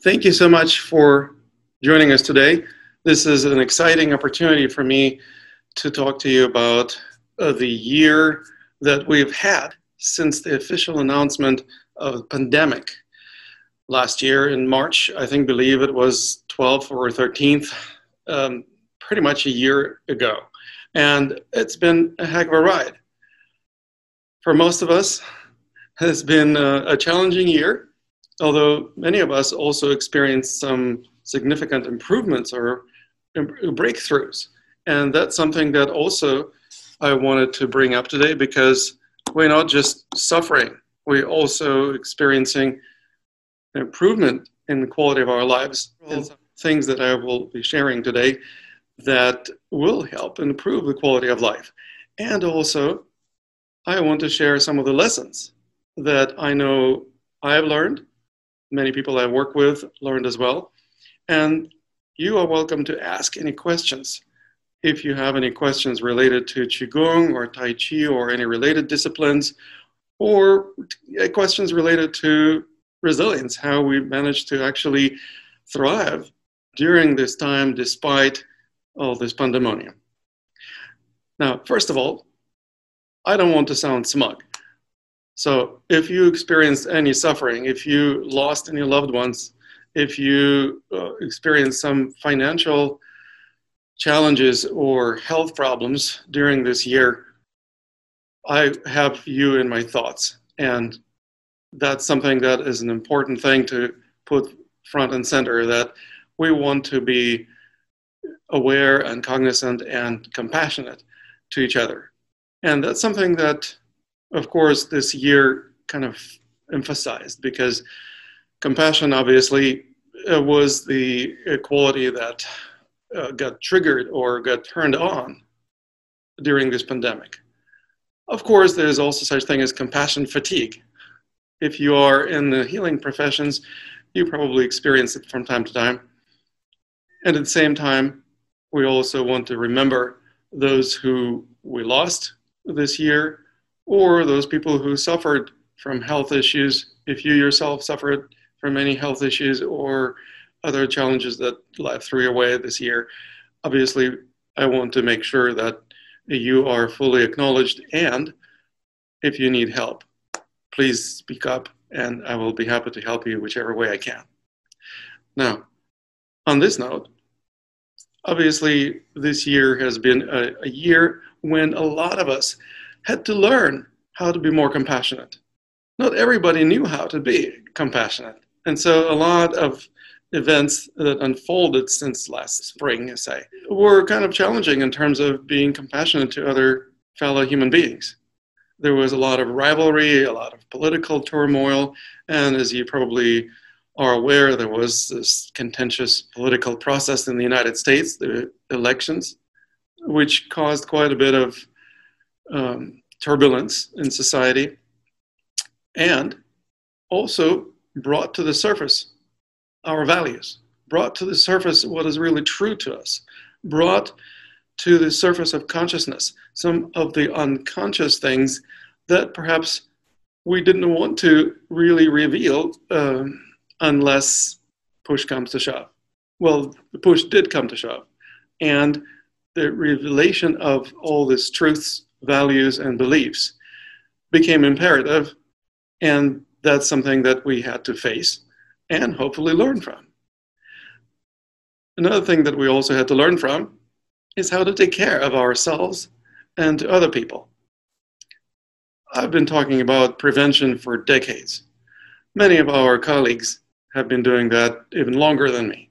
Thank you so much for joining us today. This is an exciting opportunity for me to talk to you about the year that we've had since the official announcement of the pandemic last year in March. I believe it was 12th or 13th, pretty much a year ago. And it's been a heck of a ride. For most of us, it's been a challenging year, although many of us also experienced some significant improvements or breakthroughs. And that's something that also I wanted to bring up today, because we're not just suffering, we're also experiencing improvement in the quality of our lives. And some things that I will be sharing today that will help improve the quality of life. And also, I want to share some of the lessons that I know I've learned, many people I work with learned as well. And you are welcome to ask any questions. If you have any questions related to Qigong or Tai Chi or any related disciplines, or questions related to resilience, how we managed to actually thrive during this time despite all this pandemonium. Now, first of all, I don't want to sound smug. So if you experienced any suffering, if you lost any loved ones, if you experienced some financial challenges or health problems during this year, I have you in my thoughts. And that's something that is an important thing to put front and center, that we want to be aware and cognizant and compassionate to each other. And that's something that, of course, this year kind of emphasized, because compassion obviously was the quality that got triggered or got turned on during this pandemic. Of course, there's also such thing as compassion fatigue. If you are in the healing professions, you probably experience it from time to time. And at the same time, we also want to remember those who we lost this year, or those people who suffered from health issues. If you yourself suffered from any health issues or other challenges that life threw your way this year, obviously I want to make sure that you are fully acknowledged, and if you need help, please speak up and I will be happy to help you whichever way I can. Now, on this note, obviously this year has been a year when a lot of us had to learn how to be more compassionate. Not everybody knew how to be compassionate. And so a lot of events that unfolded since last spring, say, were kind of challenging in terms of being compassionate to other fellow human beings. There was a lot of rivalry, a lot of political turmoil, and as you probably are aware, there was this contentious political process in the United States, the elections, which caused quite a bit of turbulence in society, and also brought to the surface our values, brought to the surface what is really true to us, brought to the surface of consciousness some of the unconscious things that perhaps we didn't want to really reveal unless push comes to shove. Well, the push did come to shove, and the revelation of all these truths, values, and beliefs became imperative, and that's something that we had to face and hopefully learn from. Another thing that we also had to learn from is how to take care of ourselves and to other people. I've been talking about prevention for decades. Many of our colleagues have been doing that even longer than me.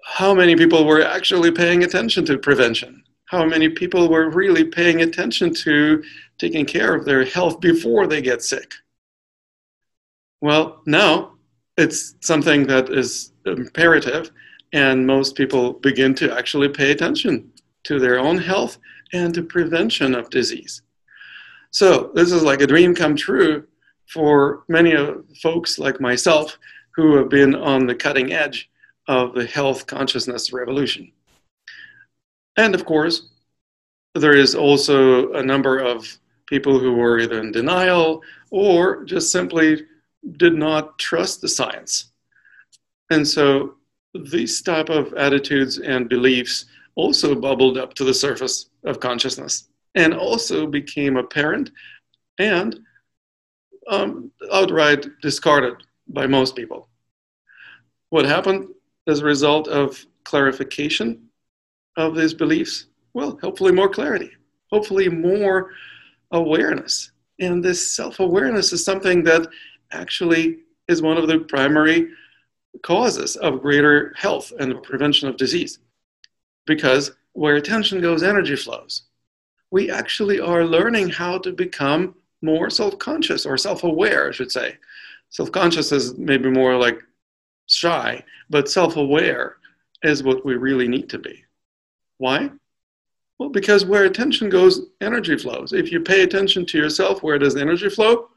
How many people were actually paying attention to prevention? How many people were really paying attention to taking care of their health before they get sick? Well, now it's something that is imperative, and most people begin to actually pay attention to their own health and to prevention of disease. So this is like a dream come true for many of folks like myself who have been on the cutting edge of the health consciousness revolution. And of course, there is also a number of people who were either in denial or just simply did not trust the science And so these type of attitudes and beliefs also bubbled up to the surface of consciousness and also became apparent and outright discarded by most people. What happened as a result of clarification of these beliefs? Well, hopefully more clarity, hopefully more awareness. And this self-awareness is something that actually is one of the primary causes of greater health and the prevention of disease. Because where attention goes, energy flows. We actually are learning how to become more self-conscious, or self-aware, I should say. Self-conscious is maybe more like shy, but self-aware is what we really need to be. Why? Well, because where attention goes, energy flows. If you pay attention to yourself, where does energy flow?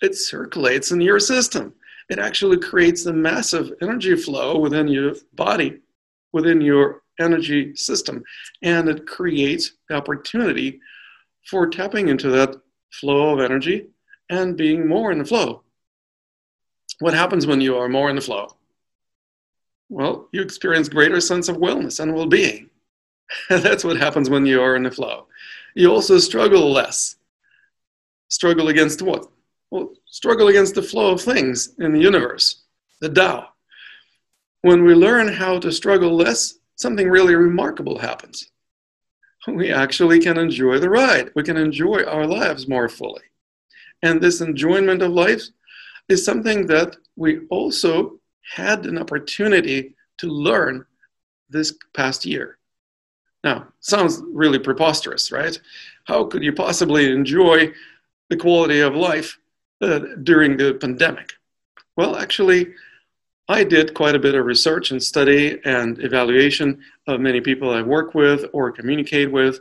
It circulates in your system. It actually creates a massive energy flow within your body, within your energy system. And it creates the opportunity for tapping into that flow of energy and being more in the flow. What happens when you are more in the flow? Well, you experience greater sense of wellness and well-being. That's what happens when you are in the flow. You also struggle less. Struggle against what? Well, struggle against the flow of things in the universe, the Tao. When we learn how to struggle less, something really remarkable happens. We actually can enjoy the ride. We can enjoy our lives more fully. And this enjoyment of life is something that we also had an opportunity to learn this past year. Now, sounds really preposterous, right? How could you possibly enjoy the quality of life during the pandemic? Well, actually, I did quite a bit of research and study and evaluation of many people I work with or communicate with,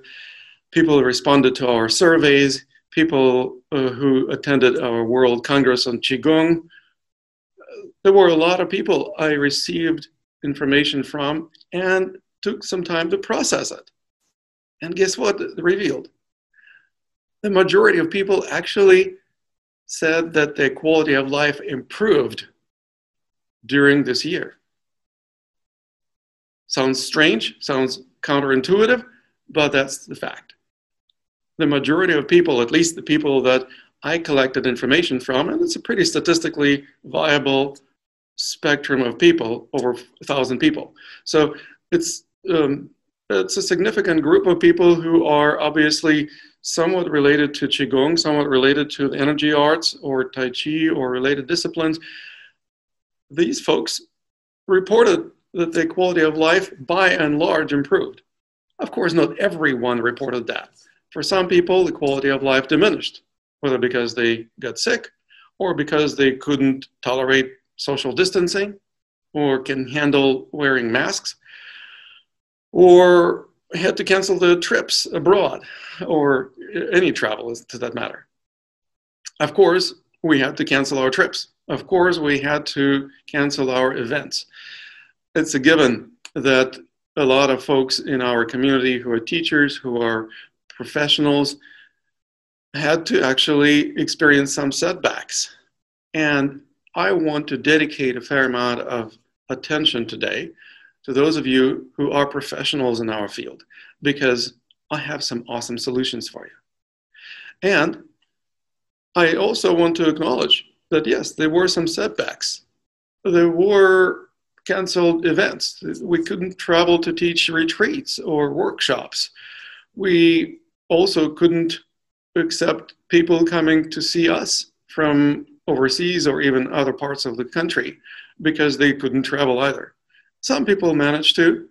people who responded to our surveys, people who attended our World Congress on Qigong. There were a lot of people I received information from and took some time to process it. And guess what it revealed? The majority of people actually said that their quality of life improved during this year. Sounds strange, sounds counterintuitive, but that's the fact. The majority of people, at least the people that I collected information from, and it's a pretty statistically viable spectrum of people, over 1,000 people. So it's a significant group of people who are obviously somewhat related to Qigong, somewhat related to the energy arts or Tai Chi or related disciplines. These folks reported that their quality of life by and large improved. Of course, not everyone reported that. For some people, the quality of life diminished, whether because they got sick or because they couldn't tolerate social distancing or can handle wearing masks or had to cancel the trips abroad or any travel to that matter. Of course, we had to cancel our trips. Of course, we had to cancel our events. It's a given that a lot of folks in our community who are teachers, who are professionals, had to actually experience some setbacks. And I want to dedicate a fair amount of attention today to those of you who are professionals in our field, because I have some awesome solutions for you. And I also want to acknowledge that, yes, there were some setbacks. There were canceled events. We couldn't travel to teach retreats or workshops. We also couldn't accept people coming to see us from overseas or even other parts of the country because they couldn't travel either. Some people managed to,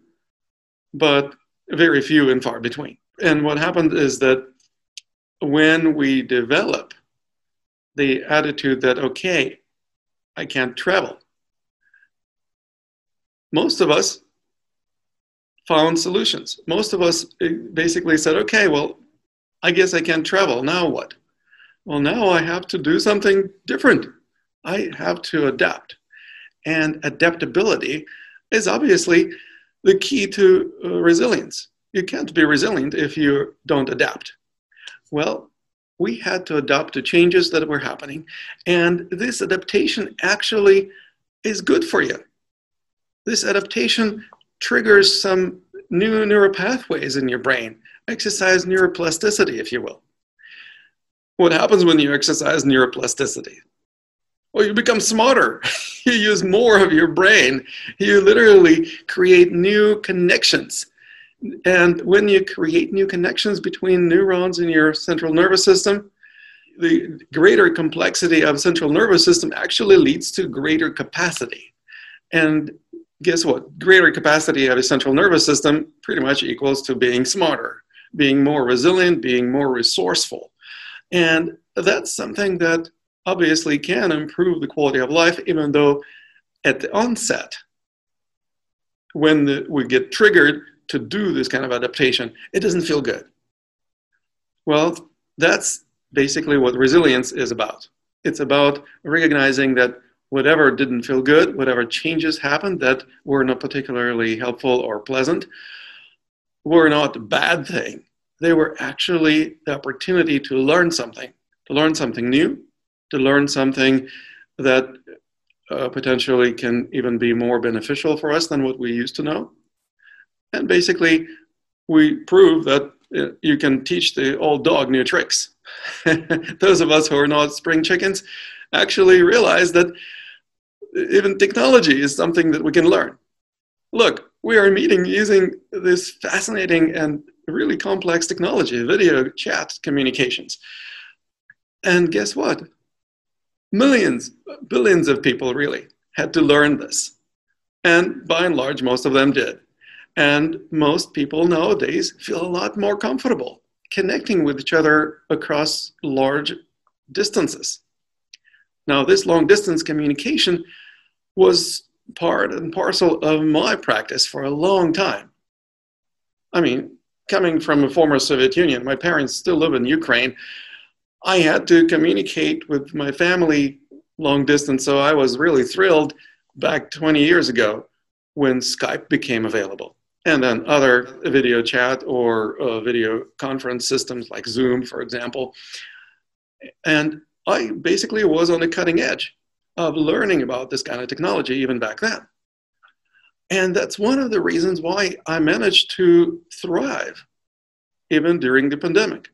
but very few and far between. And what happened is that when we develop the attitude that, okay, I can't travel, most of us found solutions. Most of us basically said, okay, well, I guess I can't travel. Now what? Well, now I have to do something different. I have to adapt. And adaptability is obviously the key to resilience. You can't be resilient if you don't adapt. Well, we had to adapt to changes that were happening. And this adaptation actually is good for you. This adaptation triggers some new neural pathways in your brain, exercise neuroplasticity, if you will. What happens when you exercise neuroplasticity? Well, you become smarter. You use more of your brain. You literally create new connections. And when you create new connections between neurons in your central nervous system, the greater complexity of central nervous system actually leads to greater capacity. And guess what? Greater capacity of a central nervous system pretty much equals to being smarter, being more resilient, being more resourceful. And that's something that obviously can improve the quality of life, even though at the onset, when we get triggered to do this kind of adaptation, it doesn't feel good. Well, that's basically what resilience is about. It's about recognizing that whatever didn't feel good, whatever changes happened that were not particularly helpful or pleasant, were not a bad thing. They were actually the opportunity to learn something new, to learn something that potentially can even be more beneficial for us than what we used to know. And basically, we prove that you can teach the old dog new tricks. Those of us who are not spring chickens actually realize that even technology is something that we can learn. Look, we are meeting using this fascinating and really complex technology, video chat communications. And guess what? Millions, billions of people really had to learn this. And by and large, most of them did. And most people nowadays feel a lot more comfortable connecting with each other across large distances. Now, this long distance communication was part and parcel of my practice for a long time. I mean, coming from a former Soviet Union, my parents still live in Ukraine. I had to communicate with my family long distance, so I was really thrilled back 20 years ago when Skype became available. And then other video chat or video conference systems like Zoom, for example. And I basically was on the cutting edge of learning about this kind of technology even back then. And that's one of the reasons why I managed to thrive even during the pandemic.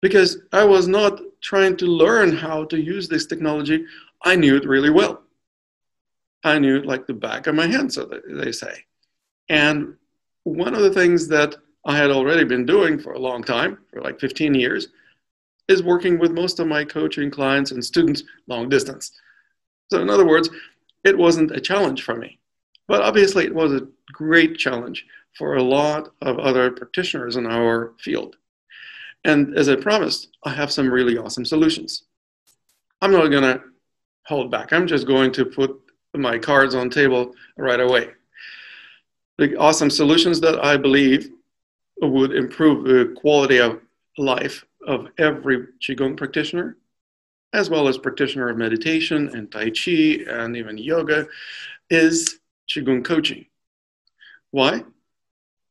Because I was not trying to learn how to use this technology. I knew it really well. I knew it like the back of my hand, so they say. And one of the things that I had already been doing for a long time, for like 15 years, is working with most of my coaching clients and students long distance. So in other words, it wasn't a challenge for me. But obviously it was a great challenge for a lot of other practitioners in our field. And as I promised, I have some really awesome solutions. I'm not going to hold back. I'm just going to put my cards on the table right away. The awesome solutions that I believe would improve the quality of life of every Qigong practitioner, as well as practitioner of meditation and Tai Chi and even yoga, is Qigong Coaching. Why?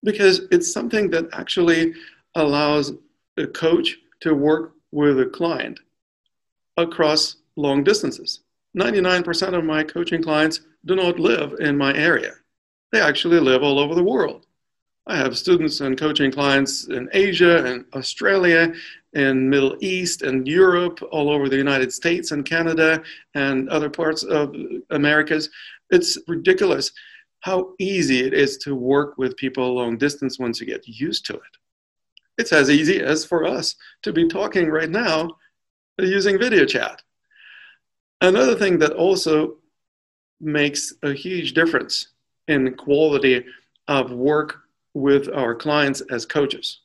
Because it's something that actually allows a coach to work with a client across long distances. 99% of my coaching clients do not live in my area. They actually live all over the world. I have students and coaching clients in Asia and Australia, in Middle East and Europe, all over the United States and Canada and other parts of Americas. It's ridiculous how easy it is to work with people long distance once you get used to it. It's as easy as for us to be talking right now using video chat. Another thing that also makes a huge difference in quality of work with our clients as coaches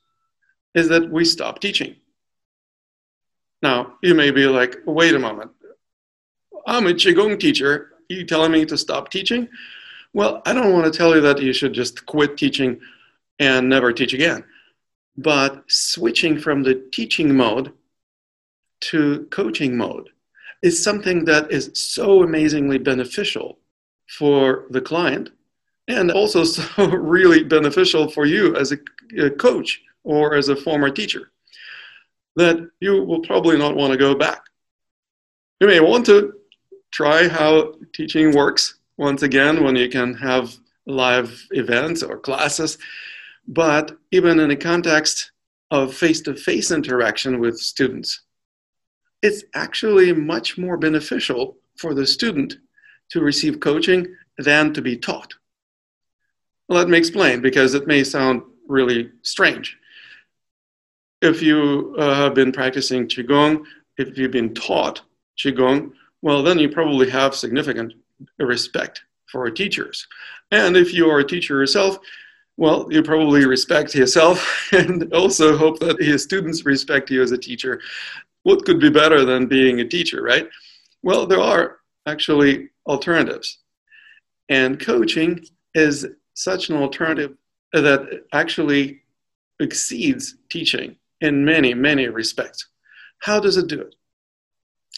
is that we stop teaching. Now, you may be like, wait a moment, I'm a Qigong teacher. Are you telling me to stop teaching? Well, I don't want to tell you that you should just quit teaching and never teach again. But switching from the teaching mode to coaching mode is something that is so amazingly beneficial for the client and also so really beneficial for you as a coach or as a former teacher that you will probably not want to go back. You may want to try how teaching works once again, when you can have live events or classes, but even in the context of face-to-face interaction with students, it's actually much more beneficial for the student to receive coaching than to be taught. Well, let me explain, because it may sound really strange. If you have been practicing Qigong, if you've been taught Qigong, well, then you probably have significant respect for teachers. And if you are a teacher yourself, well, you probably respect yourself and also hope that your students respect you as a teacher. What could be better than being a teacher, right? Well, there are actually alternatives. And coaching is such an alternative that actually exceeds teaching in many, many respects. How does it do it?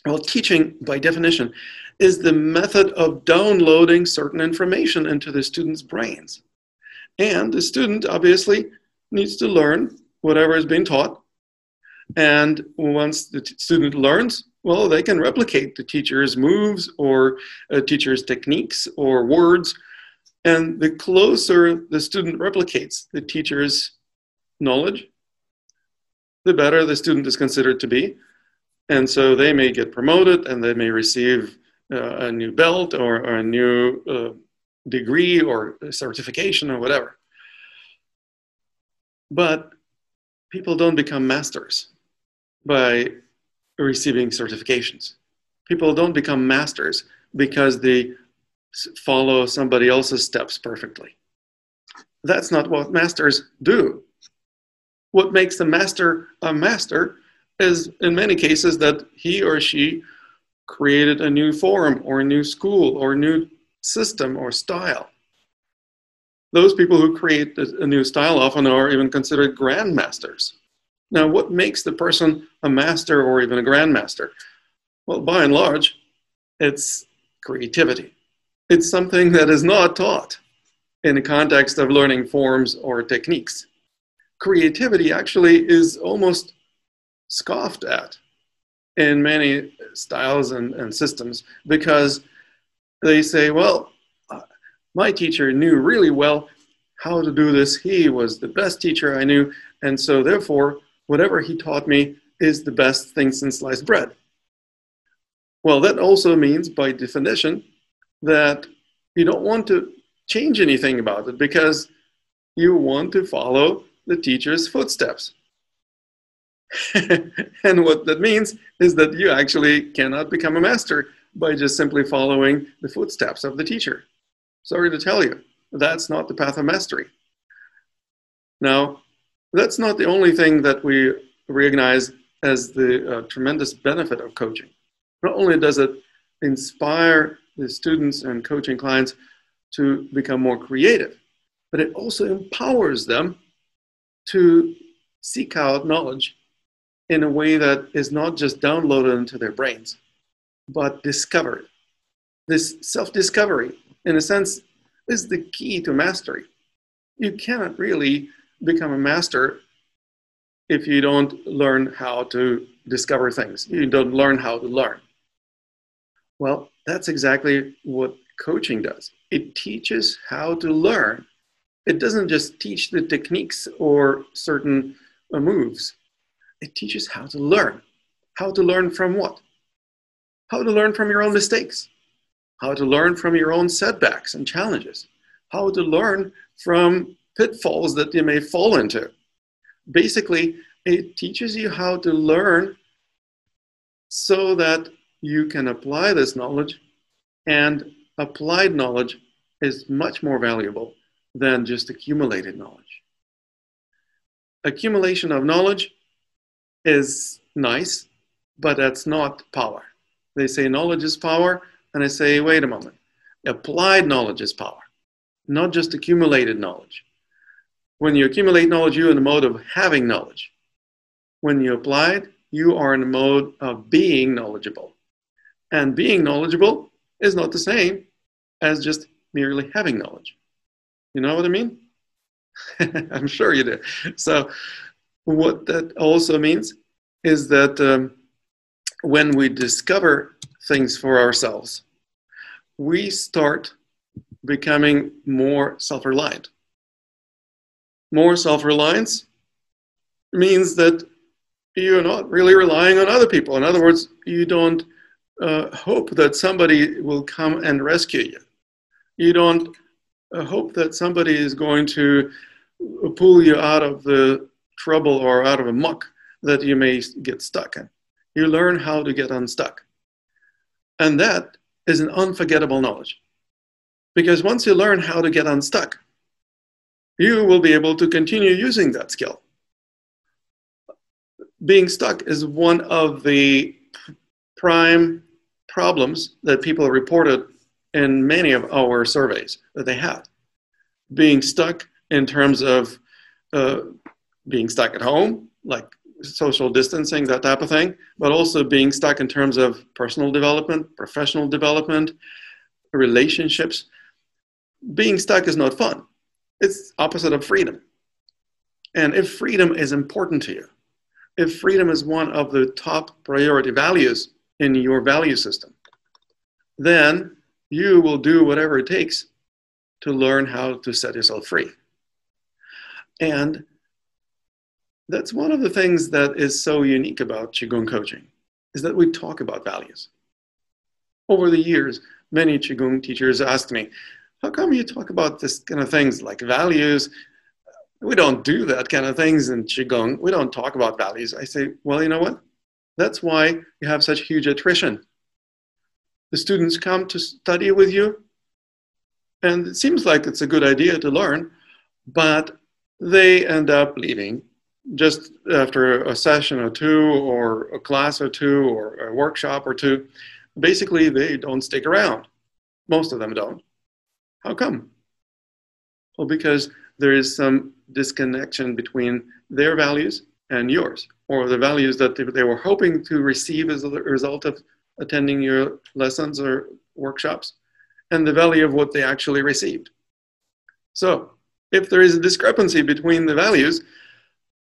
Well, teaching, by definition, is the method of downloading certain information into the student's brains. And the student, obviously, needs to learn whatever is being taught. And once the student learns, well, they can replicate the teacher's moves or a teacher's techniques or words. And the closer the student replicates the teacher's knowledge, the better the student is considered to be. And so they may get promoted and they may receive a new belt or a new degree or certification or whatever. But people don't become masters by receiving certifications. People don't become masters because they follow somebody else's steps perfectly. That's not what masters do. What makes a master is, in many cases, that he or she created a new form or a new school or a new system or style. Those people who create a new style often are even considered grandmasters. Now, what makes the person a master or even a grandmaster? Well, by and large, it's creativity. It's something that is not taught in the context of learning forms or techniques. Creativity actually is almost scoffed at in many styles and systems, because they say, well, my teacher knew really well how to do this. He was the best teacher I knew, and so therefore, whatever he taught me is the best thing since sliced bread. Well, that also means, by definition, that you don't want to change anything about it because you want to follow the teacher's footsteps. And what that means is that you actually cannot become a master by just simply following the footsteps of the teacher. Sorry to tell you, that's not the path of mastery. Now, that's not the only thing that we recognize as the tremendous benefit of coaching. Not only does it inspire the students and coaching clients to become more creative, but it also empowers them to seek out knowledge in a way that is not just downloaded into their brains, but discovered. This self-discovery, in a sense, is the key to mastery. You cannot really become a master if you don't learn how to discover things. You don't learn how to learn. Well, that's exactly what coaching does. It teaches how to learn. It doesn't just teach the techniques or certain moves. It teaches how to learn. How to learn from what? How to learn from your own mistakes. How to learn from your own setbacks and challenges. How to learn from pitfalls that you may fall into. Basically, it teaches you how to learn so that you can apply this knowledge, and applied knowledge is much more valuable than just accumulated knowledge. Accumulation of knowledge is nice, but that's not power. They say knowledge is power, and I say, wait a moment. Applied knowledge is power, not just accumulated knowledge. When you accumulate knowledge, you're in the mode of having knowledge. When you apply it, you are in the mode of being knowledgeable. And being knowledgeable is not the same as just merely having knowledge. You know what I mean? I'm sure you do. So what that also means is that when we discover things for ourselves, we start becoming more self-reliant. More self-reliance means that you're not really relying on other people. In other words, you don't hope that somebody will come and rescue you. You don't hope that somebody is going to pull you out of the trouble or out of a muck that you may get stuck in. You learn how to get unstuck. And that is an unforgettable knowledge. Because once you learn how to get unstuck, you will be able to continue using that skill. Being stuck is one of the prime problems that people reported in many of our surveys that they had. Being stuck in terms of being stuck at home, like social distancing, that type of thing, but also being stuck in terms of personal development, professional development, relationships. Being stuck is not fun. It's opposite of freedom. And if freedom is important to you, if freedom is one of the top priority values in your value system, then you will do whatever it takes to learn how to set yourself free. And that's one of the things that is so unique about Qigong coaching, is that we talk about values. Over the years, many Qigong teachers asked me, how come you talk about this kind of things like values? We don't do that kind of things in Qigong. We don't talk about values. I say, well, you know what? That's why you have such huge attrition. The students come to study with you, and it seems like it's a good idea to learn, but they end up leaving just after a session or two, or a class or two, or a workshop or two. Basically, they don't stick around. Most of them don't. How come? Well, because there is some disconnection between their values and yours, or the values that they were hoping to receive as a result of attending your lessons or workshops, and the value of what they actually received. So if there is a discrepancy between the values,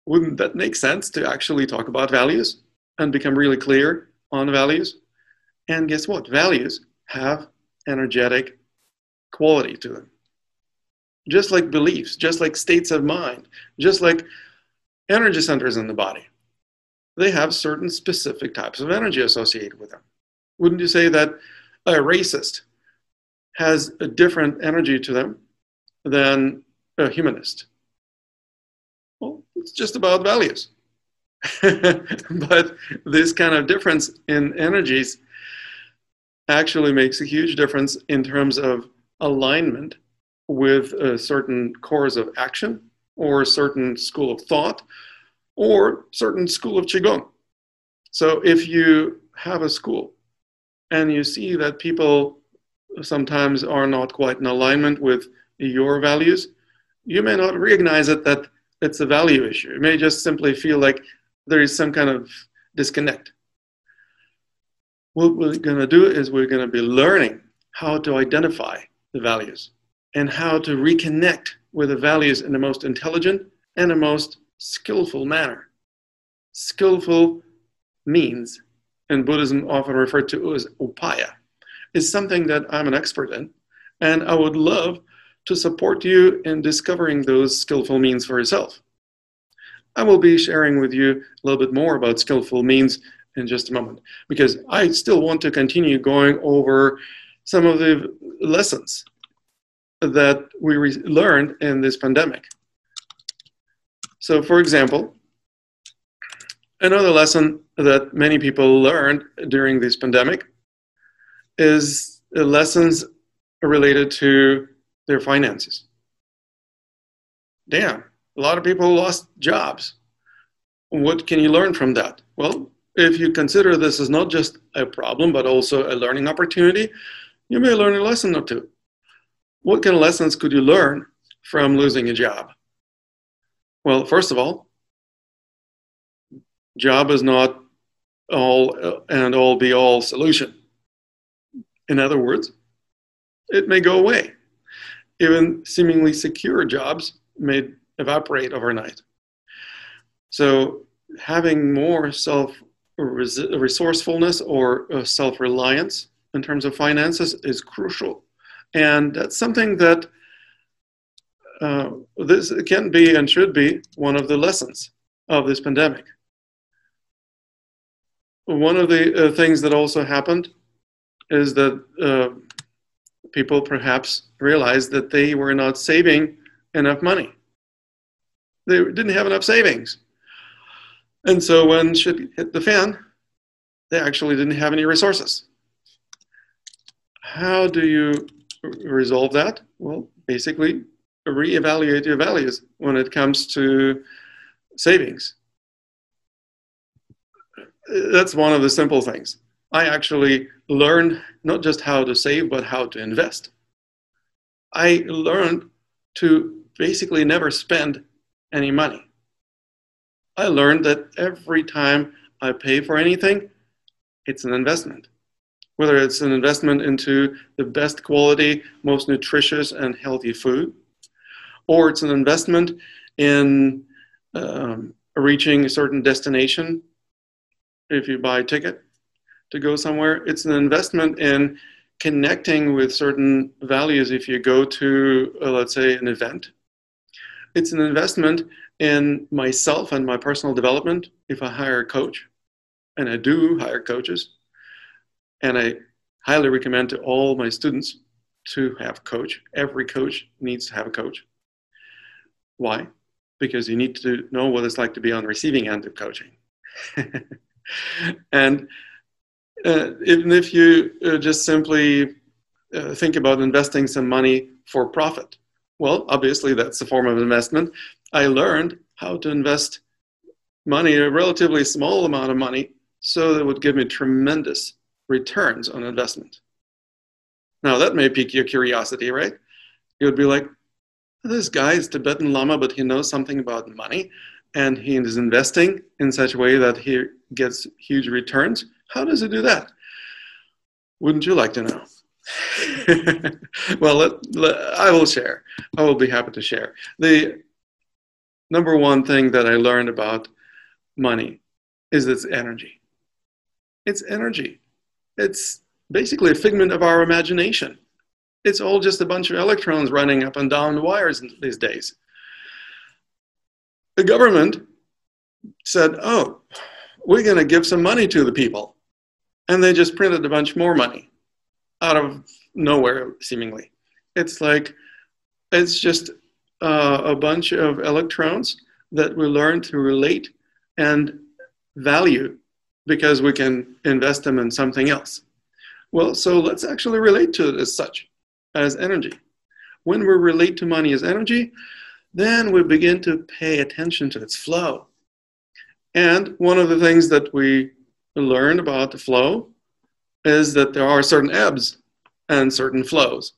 wouldn't that make sense to actually talk about values and become really clear on values? And guess what? Values have energetic quality to them. Just like beliefs, just like states of mind, just like energy centers in the body. They have certain specific types of energy associated with them. Wouldn't you say that a racist has a different energy to them than a humanist? Well, it's just about values. But this kind of difference in energies actually makes a huge difference in terms of alignment with a certain course of action, or a certain school of thought, or certain school of Qigong. So if you have a school and you see that people sometimes are not quite in alignment with your values, you may not recognize it that it's a value issue. You may just simply feel like there is some kind of disconnect. What we're going to do is we're going to be learning how to identify the values and how to reconnect with the values in the most intelligent and the most skillful manner. Skillful means, in Buddhism often referred to as upaya, is something that I'm an expert in, and I would love to support you in discovering those skillful means for yourself. I will be sharing with you a little bit more about skillful means in just a moment, because I still want to continue going over some of the lessons that we learned in this pandemic. So, for example, another lesson that many people learned during this pandemic is lessons related to their finances. Damn, a lot of people lost jobs. What can you learn from that? Well, if you consider this as not just a problem, but also a learning opportunity, you may learn a lesson or two. What kind of lessons could you learn from losing a job? Well, first of all, job is not all and all be all solution. In other words, it may go away. Even seemingly secure jobs may evaporate overnight. So having more self-resourcefulness or self-reliance in terms of finances is crucial And that's something that this can be and should be one of the lessons of this pandemic. One of the things that also happened is that people perhaps realized that they were not saving enough money. They didn't have enough savings. And so when shit hit the fan, they actually didn't have any resources. How do you resolve that? Well, basically, reevaluate your values when it comes to savings. That's one of the simple things. I actually learned not just how to save, but how to invest. I learned to basically never spend any money. I learned that every time I pay for anything, it's an investment. Whether it's an investment into the best quality, most nutritious and healthy food, or it's an investment in reaching a certain destination. If you buy a ticket to go somewhere, it's an investment in connecting with certain values. If you go to, let's say, an event, it's an investment in myself and my personal development. If I hire a coach, and I do hire coaches, and I highly recommend to all my students to have a coach. Every coach needs to have a coach. Why? Because you need to know what it's like to be on the receiving end of coaching. And even if you just simply think about investing some money for profit, well, obviously that's a form of investment. I learned how to invest money, a relatively small amount of money, so that it would give me tremendous returns on investment. Now that may pique your curiosity, right? You would be like, this guy is Tibetan Lama, but he knows something about money, and he is investing in such a way that he gets huge returns. How does he do that? Wouldn't you like to know? Well, I will share. I will be happy to share. The number one thing that I learned about money is its energy. It's energy. It's basically a figment of our imagination. It's all just a bunch of electrons running up and down the wires these days. The government said, oh, we're going to give some money to the people. And they just printed a bunch more money out of nowhere, seemingly. It's like, it's just a bunch of electrons that we learn to relate and value because we can invest them in something else. Well, so let's actually relate to it as such, as energy. When we relate to money as energy, then we begin to pay attention to its flow. And one of the things that we learn about the flow is that there are certain ebbs and certain flows.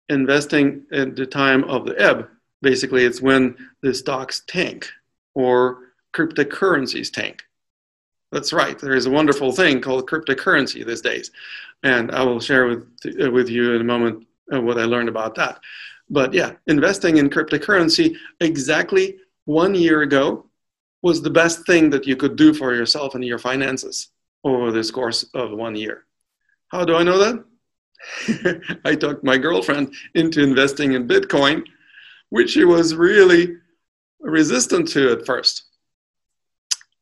Investing at the time of the ebb, basically it's when the stocks tank or cryptocurrencies tank. That's right, there is a wonderful thing called cryptocurrency these days. And I will share with you in a moment what I learned about that. But yeah, investing in cryptocurrency exactly 1 year ago was the best thing that you could do for yourself and your finances over this course of 1 year. How do I know that? I talked my girlfriend into investing in Bitcoin, which she was really resistant to at first.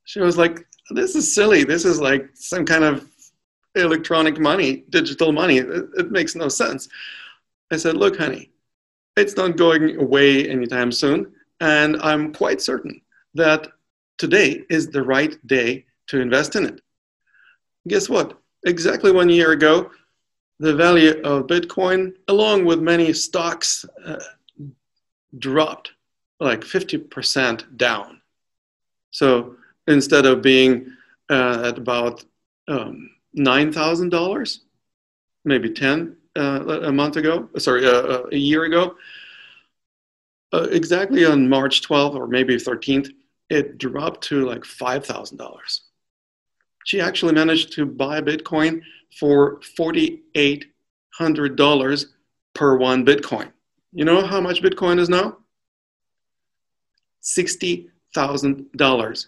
She was like, this is silly. This is like some kind of electronic money, digital money. It makes no sense. I said, look, honey, it's not going away anytime soon. And I'm quite certain that today is the right day to invest in it. Guess what? Exactly 1 year ago, the value of Bitcoin, along with many stocks, dropped like 50% down. So instead of being at about $9,000, maybe 10 a year ago, exactly on March 12th or maybe 13th, it dropped to like $5,000. She actually managed to buy Bitcoin for $4,800 per one Bitcoin. You know how much Bitcoin is now? $60,000.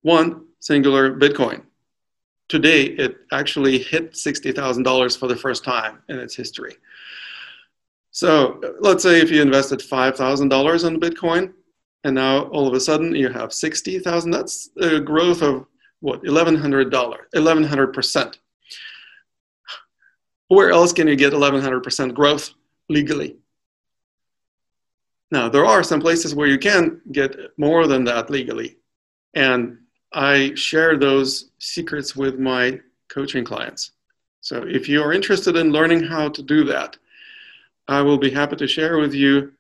One singular Bitcoin. today it actually hit $60,000 for the first time in its history. So let's say if you invested $5,000 on Bitcoin, and now all of a sudden you have 60,000, that's a growth of what, $1,100, 1,100%. Where else can you get 1,100% growth legally? Now, there are some places where you can get more than that legally. And I share those secrets with my coaching clients. So if you are interested in learning how to do that, I will be happy to share with you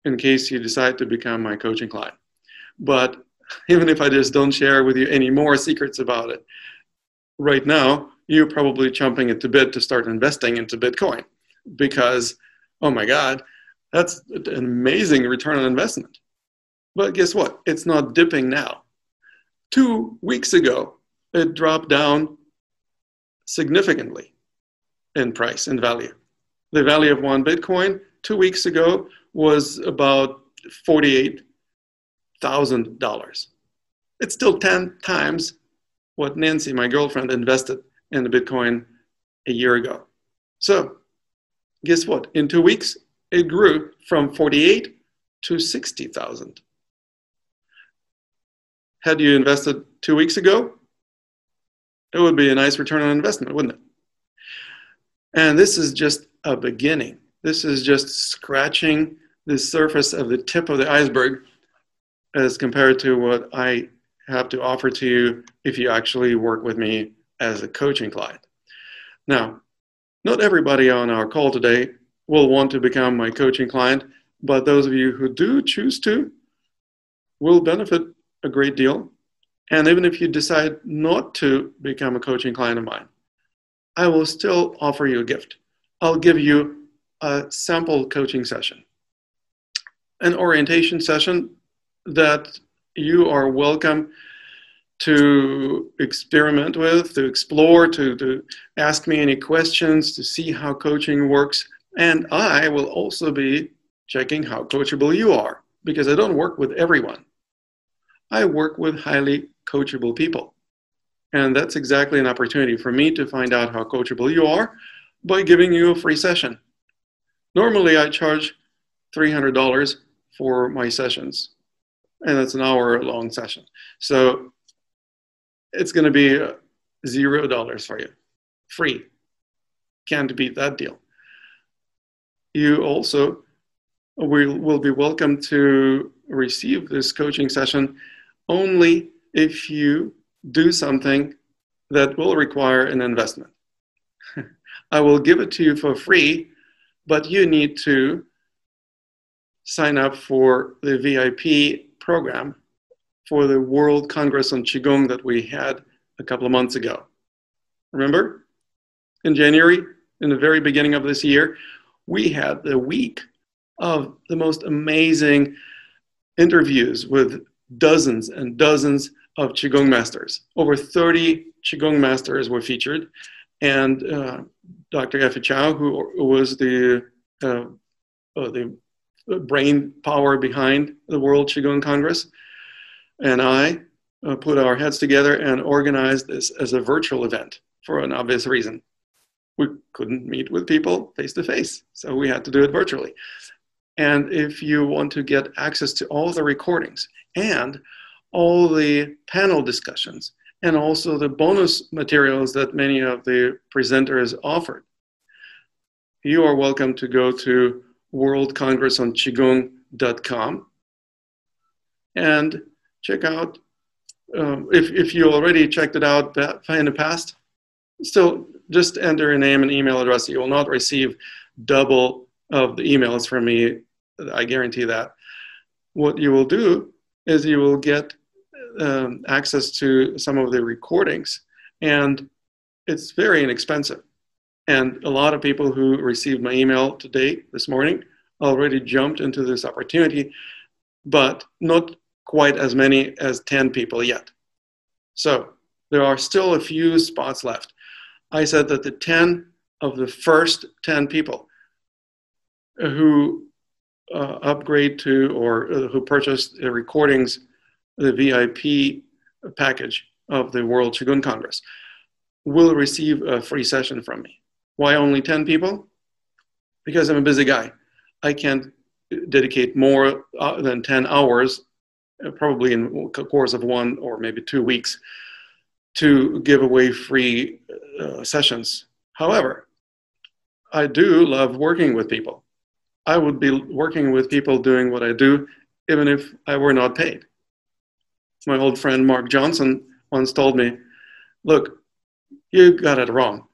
in case you decide to become my coaching client. But even if I just don't share with you any more secrets about it, right now, you're probably chomping at the bit to start investing into Bitcoin because, oh my God, that's an amazing return on investment. But guess what? It's not dipping now. 2 weeks ago, it dropped down significantly in price and value. The value of one Bitcoin 2 weeks ago was about $48,000. It's still 10 times what Nancy, my girlfriend, invested in the Bitcoin a year ago. So guess what? In 2 weeks, it grew from 48 to 60,000. Had you invested 2 weeks ago, it would be a nice return on investment, wouldn't it? And this is just a beginning. This is just scratching the surface of the tip of the iceberg as compared to what I have to offer to you if you actually work with me as a coaching client. Now, not everybody on our call today will want to become my coaching client, but those of you who do choose to will benefit a great deal. And even if you decide not to become a coaching client of mine, I will still offer you a gift. I'll give you a sample coaching session, an orientation session that you are welcome to experiment with, to explore, to ask me any questions, to see how coaching works. And I will also be checking how coachable you are, because I don't work with everyone. I work with highly coachable people. And that's exactly an opportunity for me to find out how coachable you are by giving you a free session. Normally, I charge $300 for my sessions, and that's an hour-long session. So it's going to be $0 for you, free. Can't beat that deal. You also will be welcome to receive this coaching session only if you do something that will require an investment. I will give it to you for free, but you need to sign up for the VIP program for the World Congress on Qigong that we had a couple of months ago. Remember? In January, in the very beginning of this year, we had the week of the most amazing interviews with dozens and dozens of Qigong masters. Over 30 Qigong masters were featured, and Dr. Effie Chow, who was the brain power behind the World Qigong Congress, and I put our heads together and organized this as a virtual event for an obvious reason. We couldn't meet with people face to face, so we had to do it virtually. And if you want to get access to all the recordings and all the panel discussions and also the bonus materials that many of the presenters offered, you are welcome to go to worldcongressonqigong.com and check out, if you already checked it out in the past, still just enter your name and email address. You will not receive double of the emails from me. I guarantee that. What you will do is you will get access to some of the recordings, and it's very inexpensive. And a lot of people who received my email today, this morning, already jumped into this opportunity, but not quite as many as 10 people yet. So there are still a few spots left. I said that the 10 of the first 10 people who upgrade to or who purchase the recordings, the VIP package, of the World Qigong Congress will receive a free session from me. Why only 10 people? Because I'm a busy guy. I can't dedicate more than 10 hours, probably in the course of 1 or maybe 2 weeks, to give away free sessions. However, I do love working with people. I would be working with people doing what I do even if I were not paid. My old friend Mark Johnson once told me, look, you got it wrong.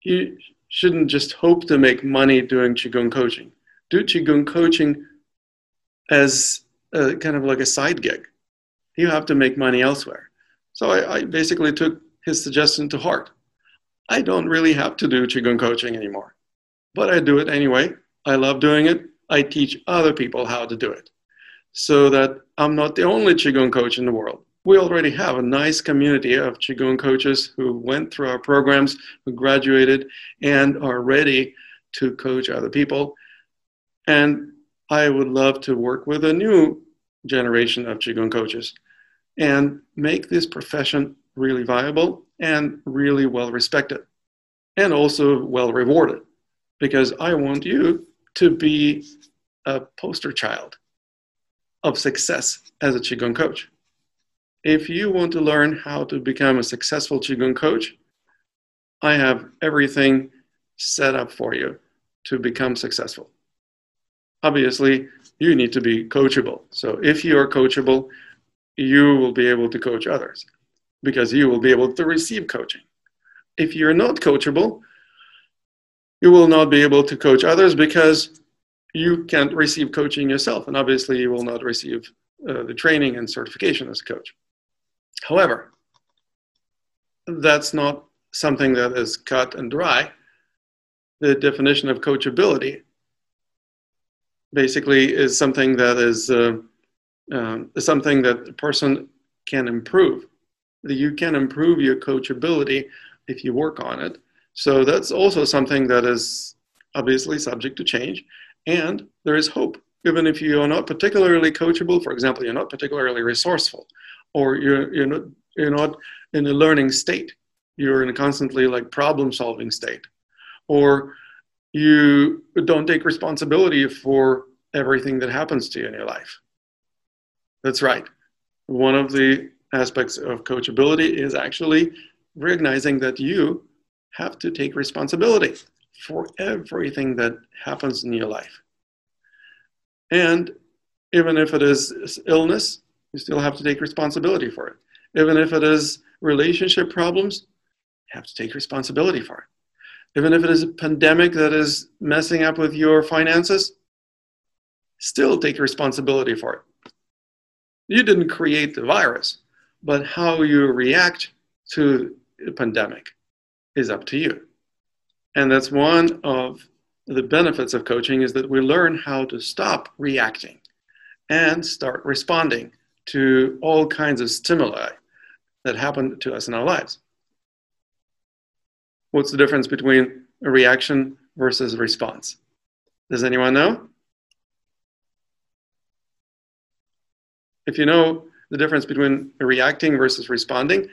You shouldn't just hope to make money doing Qigong coaching. Do Qigong coaching as kind of like a side gig. You have to make money elsewhere. So I basically took his suggestion to heart. I don't really have to do Qigong coaching anymore, but I do it anyway. I love doing it. I teach other people how to do it so that I'm not the only Qigong coach in the world. We already have a nice community of Qigong coaches who went through our programs, who graduated, and are ready to coach other people. And I would love to work with a new generation of Qigong coaches and make this profession really viable and really well respected and also well rewarded, because I want you to be a poster child of success as a Qigong coach. If you want to learn how to become a successful Qigong coach, I have everything set up for you to become successful. Obviously, you need to be coachable. So if you are coachable, you will be able to coach others because you will be able to receive coaching. If you're not coachable, you will not be able to coach others because you can't receive coaching yourself. And obviously, you will not receive the training and certification as a coach. However, that's not something that is cut and dry. The definition of coachability basically is something that is something that the person can improve. You can improve your coachability if you work on it. So that's also something that is obviously subject to change. And there is hope. Even if you are not particularly coachable, for example, you're not particularly resourceful, or you're not in a learning state. You're in a constantly like problem-solving state, or you don't take responsibility for everything that happens to you in your life. That's right. One of the aspects of coachability is actually recognizing that you have to take responsibility for everything that happens in your life. And even if it is illness, you still have to take responsibility for it. Even if it is relationship problems, you have to take responsibility for it. Even if it is a pandemic that is messing up with your finances, still take responsibility for it. You didn't create the virus, but how you react to the pandemic is up to you. And that's one of the benefits of coaching, is that we learn how to stop reacting and start responding to all kinds of stimuli that happen to us in our lives. What's the difference between a reaction versus a response? Does anyone know? If you know the difference between reacting versus responding,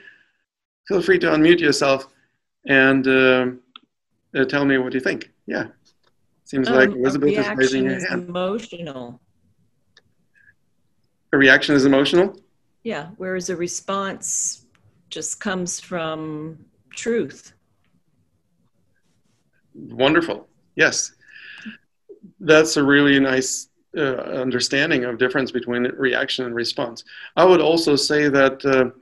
feel free to unmute yourself and tell me what you think. Yeah. Seems like Elizabeth is raising her hand. Emotional. A reaction is emotional? Yeah, whereas a response just comes from truth. Wonderful. Yes. That's a really nice understanding of difference between reaction and response. I would also say that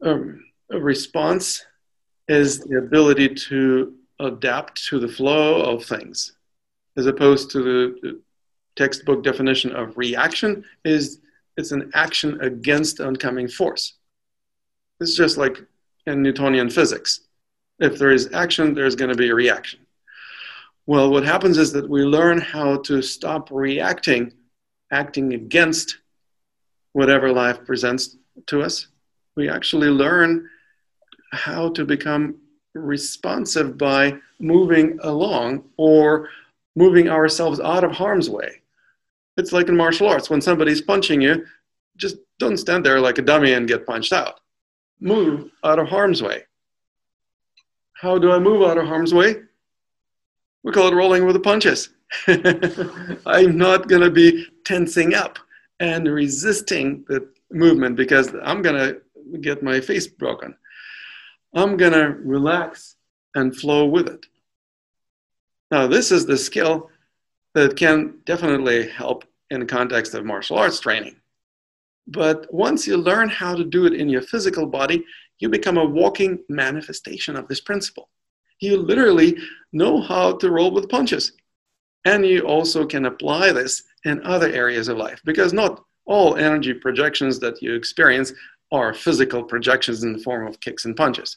a response is the ability to adapt to the flow of things, as opposed to the textbook definition of reaction it's an action against oncoming force. It's just like in Newtonian physics. If there is action, there's going to be a reaction. Well, what happens is that we learn how to stop reacting, acting against whatever life presents to us. We actually learn how to become responsive by moving along or moving ourselves out of harm's way. It's like in martial arts. When somebody's punching you, just don't stand there like a dummy and get punched out. move out of harm's way. How do I move out of harm's way? We call it rolling with the punches. I'm not going to be tensing up and resisting the movement because I'm going to get my face broken. I'm going to relax and flow with it. Now, this is the skill that can definitely help in the context of martial arts training. But once you learn how to do it in your physical body, you become a walking manifestation of this principle. You literally know how to roll with punches. And you also can apply this in other areas of life, because not all energy projections that you experience are physical projections in the form of kicks and punches.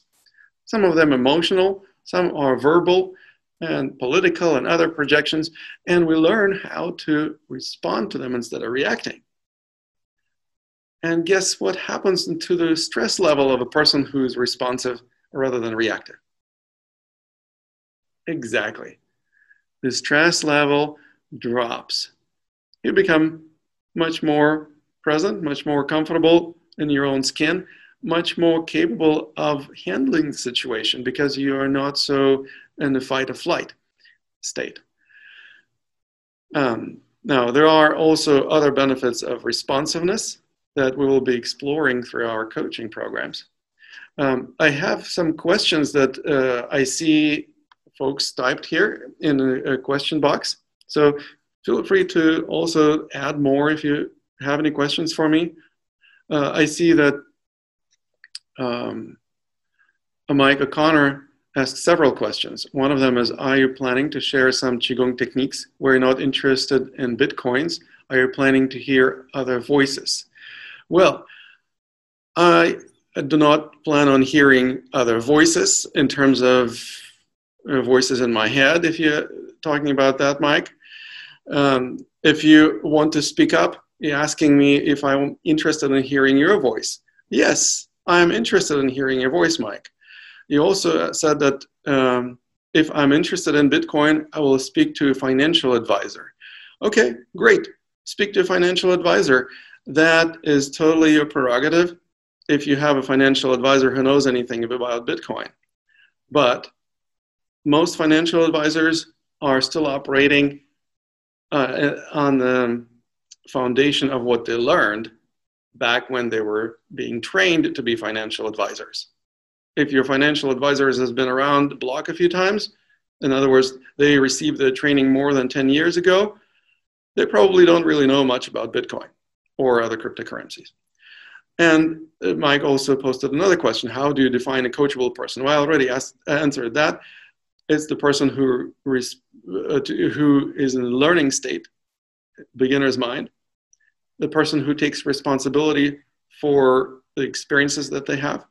Some of them emotional, some are verbal and political and other projections, and we learn how to respond to them instead of reacting. And guess what happens to the stress level of a person who's responsive rather than reactive? Exactly. The stress level drops. You become much more present, much more comfortable in your own skin, much more capable of handling the situation because you are not so in the fight or flight state. Now, there are also other benefits of responsiveness that we will be exploring through our coaching programs. I have some questions that I see folks typed here in a question box. So feel free to also add more if you have any questions for me. I see that Mike O'Connor asked several questions. One of them is, are you planning to share some Qigong techniques where you're not interested in Bitcoins? Are you planning to hear other voices? Well, I do not plan on hearing other voices in terms of voices in my head, if you're talking about that, Mike. If you want to speak up, you're asking me if I'm interested in hearing your voice. Yes, I'm interested in hearing your voice, Mike. You also said that if I'm interested in Bitcoin, I will speak to a financial advisor. Okay, great. Speak to a financial advisor. That is totally your prerogative if you have a financial advisor who knows anything about Bitcoin. But most financial advisors are still operating on the foundation of what they learned back when they were being trained to be financial advisors. If your financial advisor has been around the block a few times, in other words, they received the training more than 10 years ago, they probably don't really know much about Bitcoin or other cryptocurrencies. And Mike also posted another question: how do you define a coachable person? Well, I already answered that. It's the person who is in a learning state, beginner's mind, the person who takes responsibility for the experiences that they have,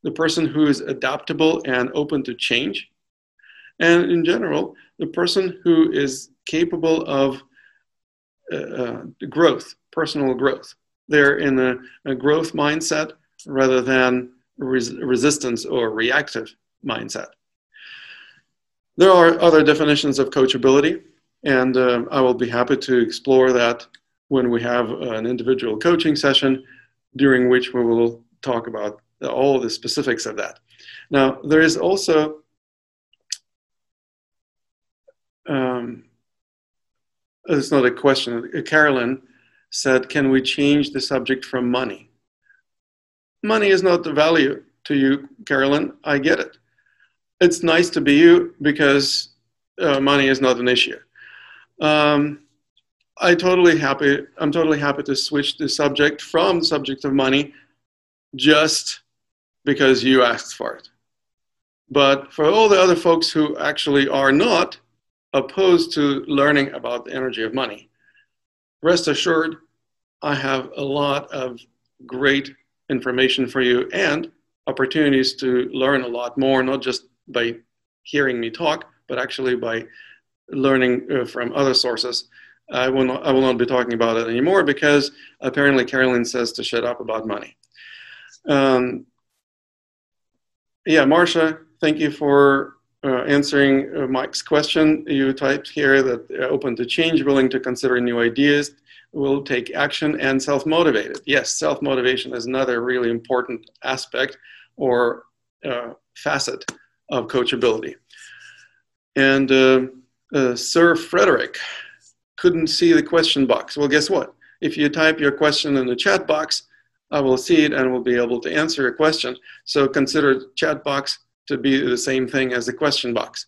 the person who is adaptable and open to change, and in general, the person who is capable of growth, personal growth. They're in a growth mindset rather than resistance or reactive mindset. There are other definitions of coachability, and I will be happy to explore that when we have an individual coaching session, during which we will talk about all the specifics of that. Now, there is also it's not a question. Carolyn said, can we change the subject from money? Money is not the value to you, Carolyn. I get it. It's nice to be you because money is not an issue. I'm totally happy to switch the subject from the subject of money just because you asked for it. But for all the other folks who actually are not opposed to learning about the energy of money, rest assured, I have a lot of great information for you and opportunities to learn a lot more, not just by hearing me talk, but actually by learning from other sources. I will not be talking about it anymore because apparently Carolyn says to shut up about money. Yeah, Marcia, thank you for answering Mike's question, you typed here that open to change, willing to consider new ideas, will take action, and self-motivated. Yes, self-motivation is another really important aspect or facet of coachability. And Sir Frederick couldn't see the question box. Well, guess what? If you type your question in the chat box, I will see it and will be able to answer your question. So consider chat box to be the same thing as the question box.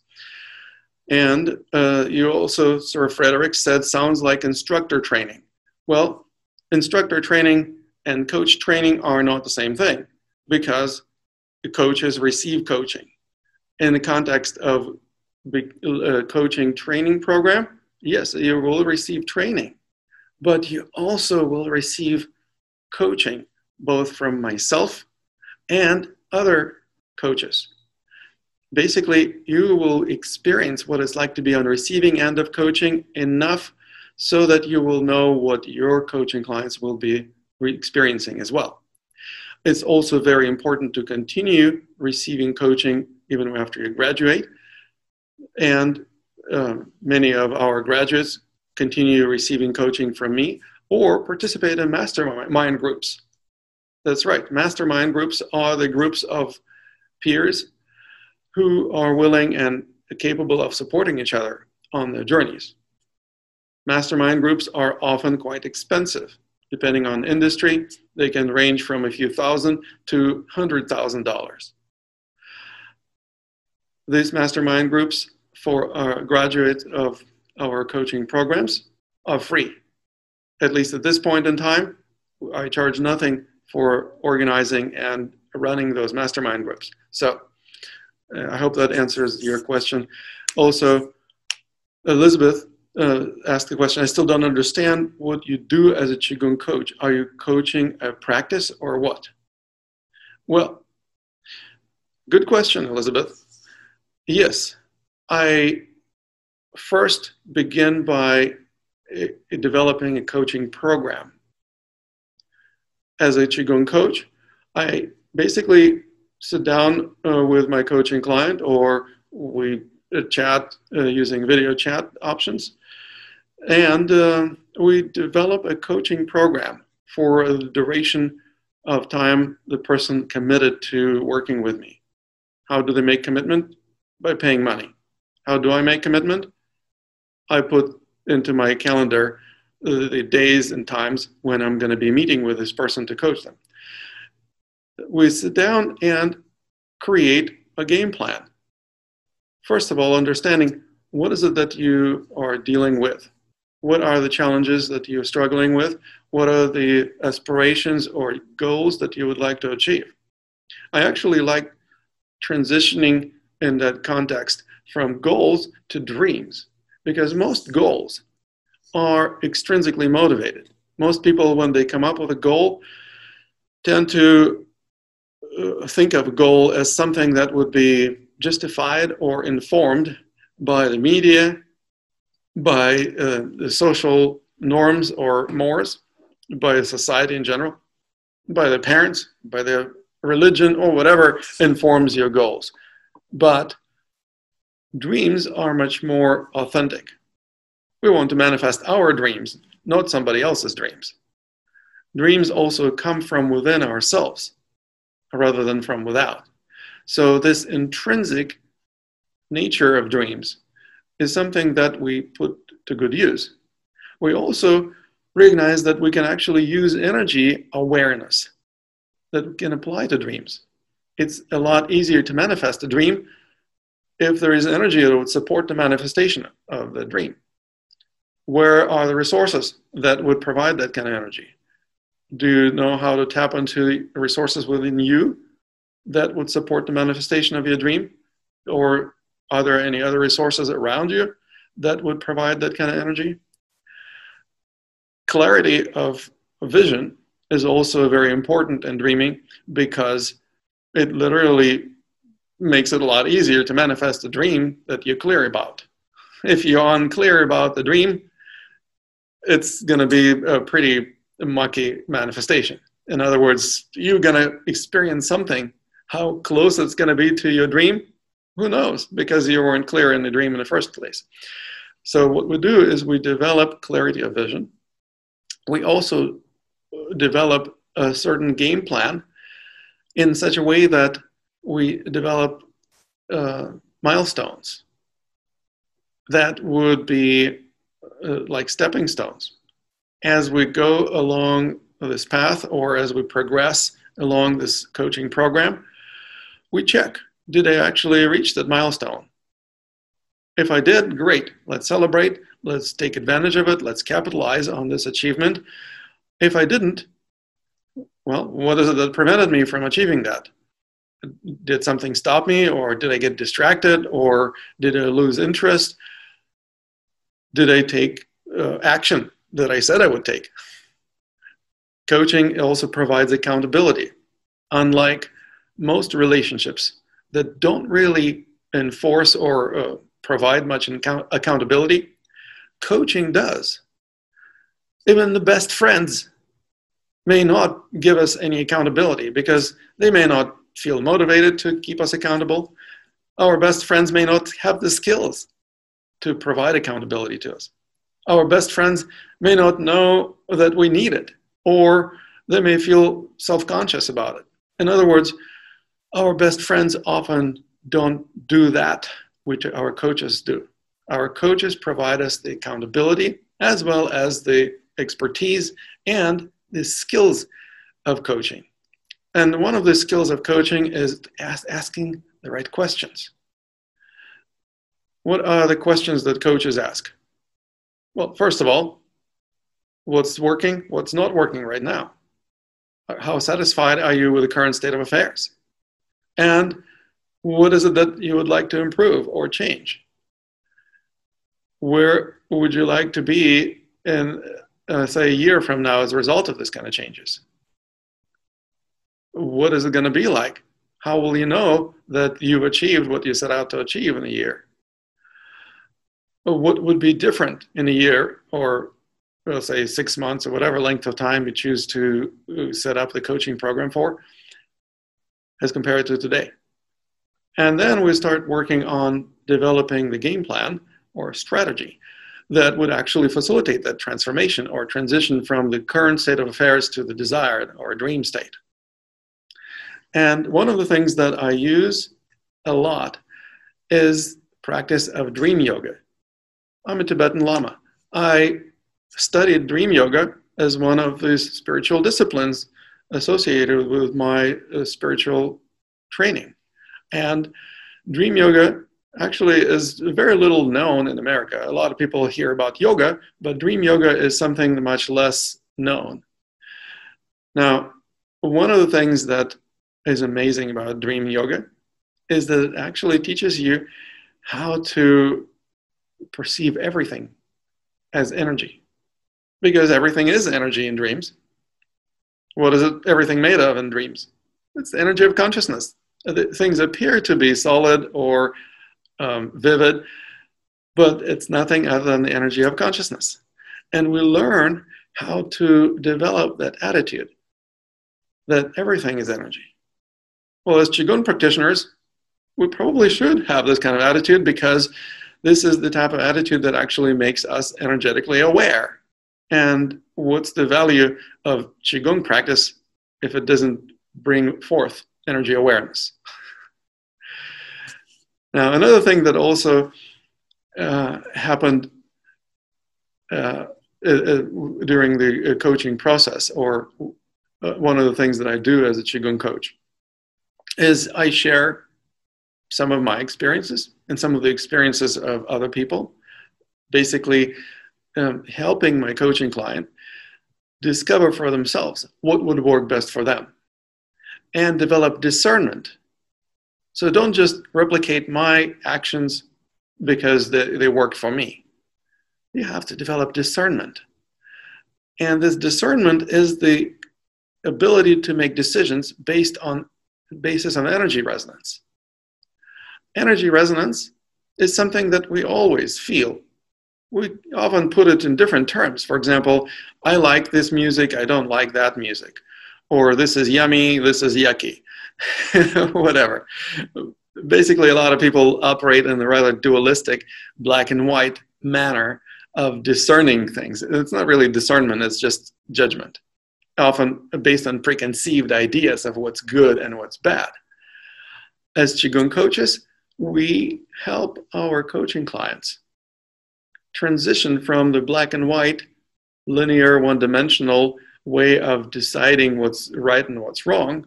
And you also, Sir Frederick said, sounds like instructor training. Well, instructor training and coach training are not the same thing, because the coaches receive coaching. In the context of coaching training program, yes, you will receive training, but you also will receive coaching, both from myself and other coaches. Basically, you will experience what it's like to be on the receiving end of coaching enough so that you will know what your coaching clients will be experiencing as well. It's also very important to continue receiving coaching even after you graduate. And many of our graduates continue receiving coaching from me or participate in mastermind groups. That's right, mastermind groups are the groups of peers who are willing and capable of supporting each other on their journeys. Mastermind groups are often quite expensive. Depending on industry, they can range from a few thousand to $100,000. These mastermind groups for graduates of our coaching programs are free. At least at this point in time, I charge nothing for organizing and running those mastermind groups. So I hope that answers your question. Also, Elizabeth asked the question, I still don't understand what you do as a Qigong coach. Are you coaching a practice or what? Well, good question, Elizabeth. Yes, I first begin by developing a coaching program. As a Qigong coach, I basically sit down with my coaching client, or we chat using video chat options, and we develop a coaching program for the duration of time the person committed to working with me. How do they make commitment? By paying money. How do I make commitment? I put into my calendar the days and times when I'm going to be meeting with this person to coach them. We sit down and create a game plan. First of all, understanding what is it that you are dealing with? What are the challenges that you're struggling with? What are the aspirations or goals that you would like to achieve? I actually like transitioning in that context from goals to dreams, because most goals are extrinsically motivated. Most people, when they come up with a goal, tend to think of a goal as something that would be justified or informed by the media, by the social norms or mores, by society in general, by the parents, by their religion, or whatever informs your goals. But dreams are much more authentic. We want to manifest our dreams, not somebody else's dreams. Dreams also come from within ourselves rather than from without. So this intrinsic nature of dreams is something that we put to good use. We also recognize that we can actually use energy awareness that we can apply to dreams. It's a lot easier to manifest a dream if there is energy that would support the manifestation of the dream. Where are the resources that would provide that kind of energy? Do you know how to tap into the resources within you that would support the manifestation of your dream? Or are there any other resources around you that would provide that kind of energy? Clarity of vision is also very important in dreaming, because it literally makes it a lot easier to manifest a dream that you're clear about. If you're unclear about the dream, it's going to be a pretty mucky manifestation. In other words, you're going to experience something. How close it's going to be to your dream, Who knows? Because you weren't clear in the dream in the first place. So what we do is we develop clarity of vision. We also develop a certain game plan in such a way that we develop milestones that would be like stepping stones. As we go along this path, or as we progress along this coaching program, we check, did I actually reach that milestone? If I did, great. Let's celebrate. Let's take advantage of it. Let's capitalize on this achievement. If I didn't, well, what is it that prevented me from achieving that? Did something stop me, or did I get distracted, or did I lose interest? Did I take action that I said I would take? Coaching also provides accountability. Unlike most relationships that don't really enforce or provide much accountability, coaching does. Even the best friends may not give us any accountability because they may not feel motivated to keep us accountable. Our best friends may not have the skills to provide accountability to us. Our best friends may not know that we need it, or they may feel self-conscious about it. In other words, our best friends often don't do that which our coaches do. Our coaches provide us the accountability as well as the expertise and the skills of coaching. And one of the skills of coaching is asking the right questions. What are the questions that coaches ask? Well, first of all, what's working, what's not working right now? How satisfied are you with the current state of affairs? And what is it that you would like to improve or change? Where would you like to be in, say, a year from now as a result of this kind of changes? What is it going to be like? How will you know that you've achieved what you set out to achieve in a year? What would be different in a year, or we'll say 6 months, or whatever length of time you choose to set up the coaching program for, as compared to today? And then we start working on developing the game plan or strategy that would actually facilitate that transformation or transition from the current state of affairs to the desired or dream state. And one of the things that I use a lot is practice of dream yoga. I'm a Tibetan Lama. I studied dream yoga as one of the spiritual disciplines associated with my spiritual training. And dream yoga actually is very little known in America. A lot of people hear about yoga, but dream yoga is something much less known. Now, one of the things that is amazing about dream yoga is that it actually teaches you how to perceive everything as energy, because everything is energy in dreams. What is it, everything made of in dreams? It's the energy of consciousness. Things appear to be solid or vivid, but it's nothing other than the energy of consciousness. And we learn how to develop that attitude that everything is energy. Well, as Qigong practitioners, we probably should have this kind of attitude, because this is the type of attitude that actually makes us energetically aware. And what's the value of Qigong practice if it doesn't bring forth energy awareness? Now, another thing that also happened during the coaching process, or one of the things that I do as a Qigong coach, is I share some of my experiences and some of the experiences of other people, basically helping my coaching client discover for themselves what would work best for them and develop discernment. So don't just replicate my actions because they work for me. You have to develop discernment. And this discernment is the ability to make decisions based on basis of energy resonance. Energy resonance is something that we always feel. We often put it in different terms. For example, I like this music, I don't like that music. Or this is yummy, this is yucky. Whatever. Basically, a lot of people operate in a rather dualistic, black and white manner of discerning things. It's not really discernment, it's just judgment, often based on preconceived ideas of what's good and what's bad. As Qigong coaches, we help our coaching clients transition from the black and white, linear, one-dimensional way of deciding what's right and what's wrong,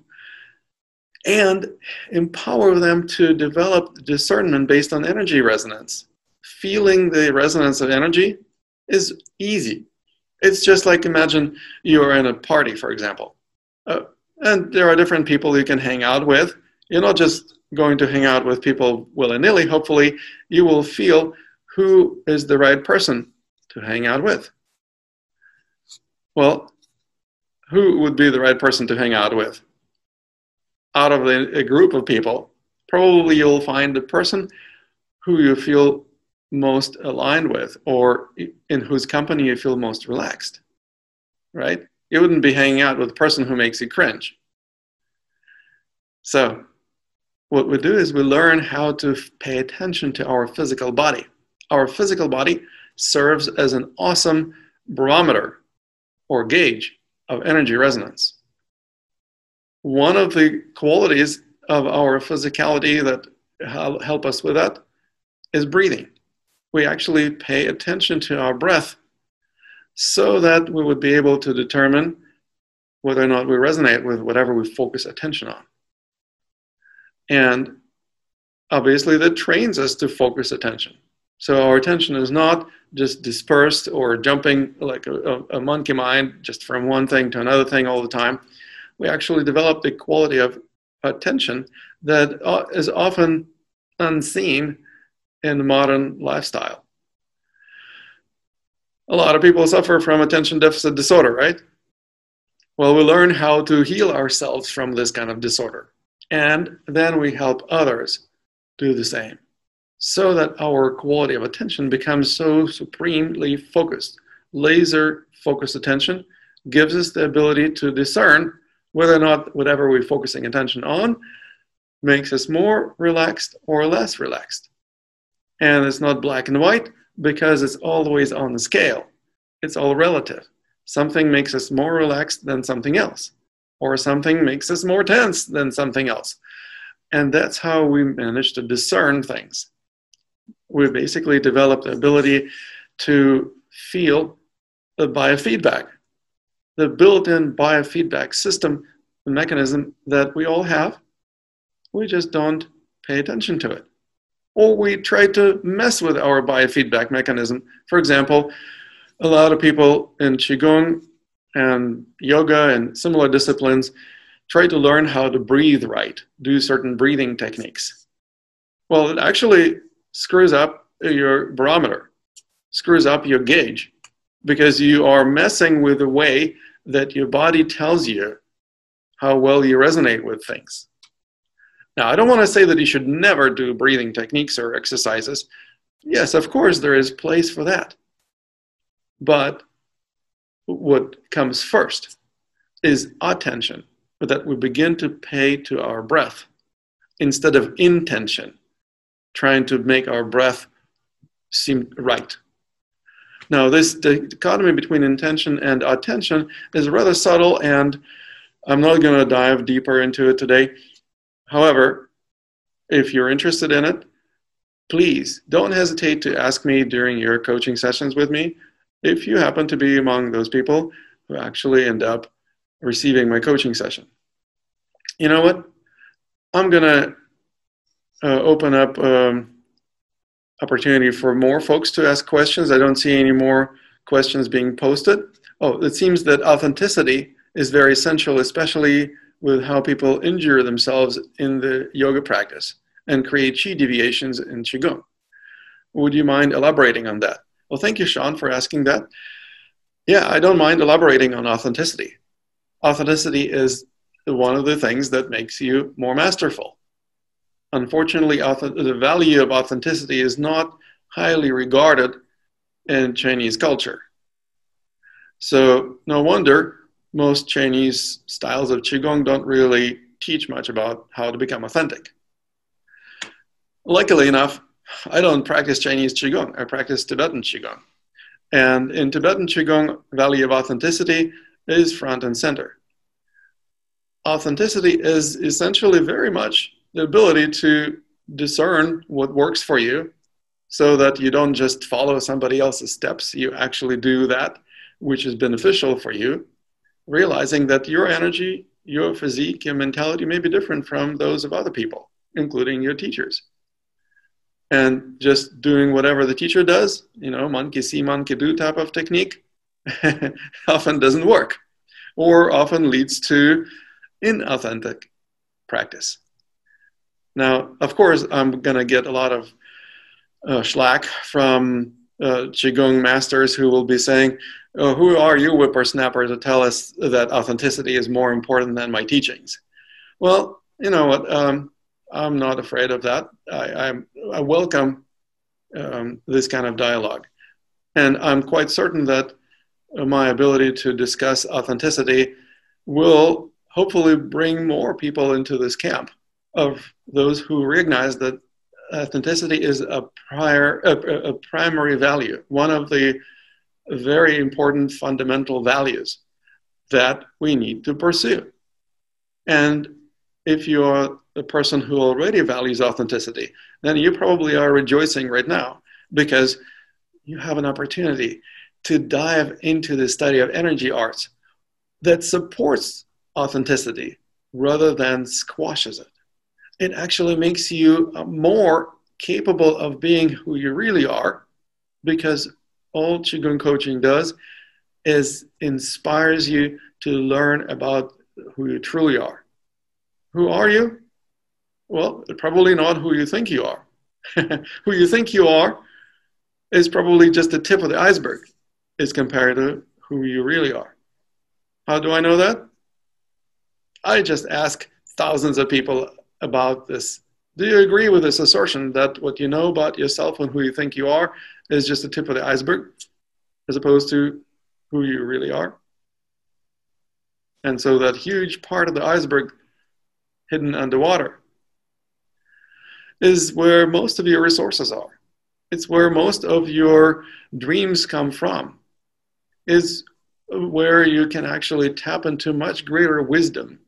and empower them to develop discernment based on energy resonance. Feeling the resonance of energy is easy. It's just like, imagine you're in a party, for example, and there are different people you can hang out with. You're not just going to hang out with people willy-nilly. Hopefully, you will feel who is the right person to hang out with. Well, who would be the right person to hang out with? Out of a group of people, probably you'll find the person who you feel most aligned with, or in whose company you feel most relaxed, right? You wouldn't be hanging out with a person who makes you cringe. So what we do is we learn how to pay attention to our physical body. Our physical body serves as an awesome barometer or gauge of energy resonance. One of the qualities of our physicality that help us with that is breathing. We actually pay attention to our breath so that we would be able to determine whether or not we resonate with whatever we focus attention on. And obviously that trains us to focus attention. So our attention is not just dispersed or jumping like a monkey mind just from one thing to another thing all the time. We actually develop the quality of attention that is often unseen in the modern lifestyle. A lot of people suffer from attention deficit disorder, right? Well, we learn how to heal ourselves from this kind of disorder. And then we help others do the same, so that our quality of attention becomes so supremely focused. Laser focused attention gives us the ability to discern whether or not whatever we're focusing attention on makes us more relaxed or less relaxed. And it's not black and white because it's always on the scale. It's all relative. Something makes us more relaxed than something else, or something makes us more tense than something else. And that's how we manage to discern things. We basically develop the ability to feel the biofeedback, the built-in biofeedback system, the mechanism that we all have. We just don't pay attention to it. Or we try to mess with our biofeedback mechanism. For example, a lot of people in Qigong and yoga and similar disciplines try to learn how to breathe right, do certain breathing techniques. Well, it actually screws up your barometer, screws up your gauge, because you are messing with the way that your body tells you how well you resonate with things. Now, I don't want to say that you should never do breathing techniques or exercises. Yes, of course, there is place for that. But what comes first is attention, that we begin to pay to our breath instead of intention, trying to make our breath seem right. Now, this dichotomy between intention and attention is rather subtle, and I'm not going to dive deeper into it today. However, if you're interested in it, please don't hesitate to ask me during your coaching sessions with me if you happen to be among those people who actually end up receiving my coaching session. You know what? I'm going to open up opportunity for more folks to ask questions. I don't see any more questions being posted. Oh, it seems that authenticity is very essential, especially with how people injure themselves in the yoga practice and create qi deviations in Qigong. Would you mind elaborating on that? Well, thank you, Sean, for asking that. Yeah, I don't mind elaborating on authenticity. Authenticity is one of the things that makes you more masterful. Unfortunately, the value of authenticity is not highly regarded in Chinese culture. So no wonder most Chinese styles of Qigong don't really teach much about how to become authentic. Luckily enough, I don't practice Chinese Qigong. I practice Tibetan Qigong. And in Tibetan Qigong, value of authenticity is front and center. Authenticity is essentially very much the ability to discern what works for you so that you don't just follow somebody else's steps. You actually do that which is beneficial for you, realizing that your energy, your physique, your mentality may be different from those of other people, including your teachers. And just doing whatever the teacher does, monkey see, monkey do type of technique, often doesn't work, or often leads to inauthentic practice. Now, of course, I'm going to get a lot of schlack from Qigong masters who will be saying, oh, who are you, whippersnapper, to tell us that authenticity is more important than my teachings? Well, you know what? I'm not afraid of that. I welcome this kind of dialogue. And I'm quite certain that my ability to discuss authenticity will hopefully bring more people into this camp of those who recognize that authenticity is a primary value, one of the very important fundamental values that we need to pursue. And if you are the person who already values authenticity, then you probably are rejoicing right now because you have an opportunity to dive into the study of energy arts that supports authenticity rather than squashes it. It actually makes you more capable of being who you really are, because all Qigong coaching does is inspires you to learn about who you truly are. Who are you? Well, probably not who you think you are. Who you think you are is probably just the tip of the iceberg as compared to who you really are. How do I know that? I just ask thousands of people about this. Do you agree with this assertion that what you know about yourself and who you think you are is just the tip of the iceberg as opposed to who you really are? And so that huge part of the iceberg hidden underwater is where most of your resources are. It's where most of your dreams come from. Is where you can actually tap into much greater wisdom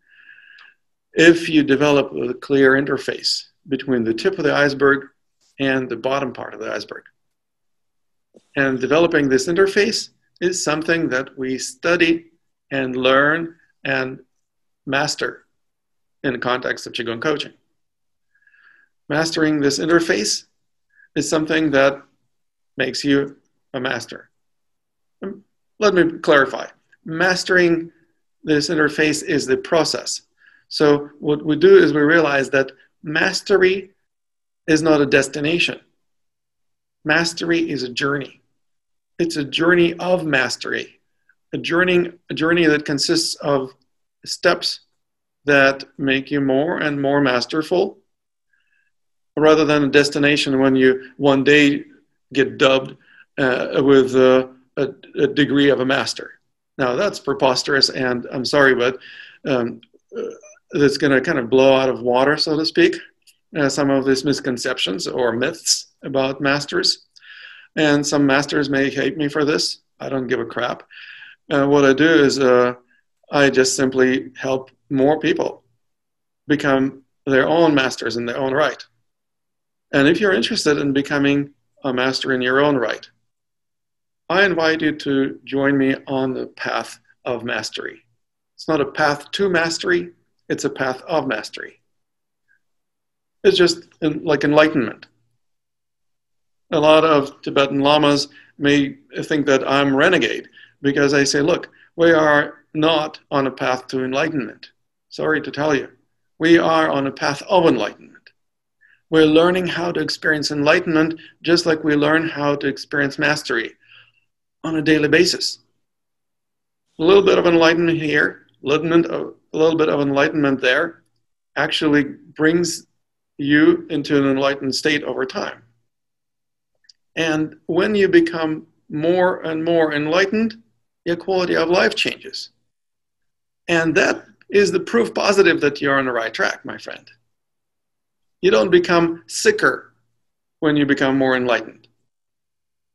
if you develop a clear interface between the tip of the iceberg and the bottom part of the iceberg. And developing this interface is something that we study and learn and master in the context of Qigong coaching. Mastering this interface is something that makes you a master. Let me clarify. Mastering this interface is the process. So what we do is we realize that mastery is not a destination. Mastery is a journey. It's a journey of mastery, a journey that consists of steps that make you more and more masterful, rather than a destination when you one day get dubbed with a degree of a master. Now that's preposterous, and I'm sorry, but it's going to kind of blow out of water, so to speak, some of these misconceptions or myths about masters. And some masters may hate me for this. I don't give a crap. What I do is I just simply help more people become their own masters in their own right. And if you're interested in becoming a master in your own right, I invite you to join me on the path of mastery. It's not a path to mastery, it's a path of mastery. It's just like enlightenment. A lot of Tibetan lamas may think that I'm renegade because I say, look, we are not on a path to enlightenment. Sorry to tell you. We are on a path of enlightenment. We're learning how to experience enlightenment just like we learn how to experience mastery on a daily basis. A little bit of enlightenment here, a little bit of enlightenment there actually brings you into an enlightened state over time. And when you become more and more enlightened, your quality of life changes. And that is the proof positive that you're on the right track, my friend. You don't become sicker when you become more enlightened.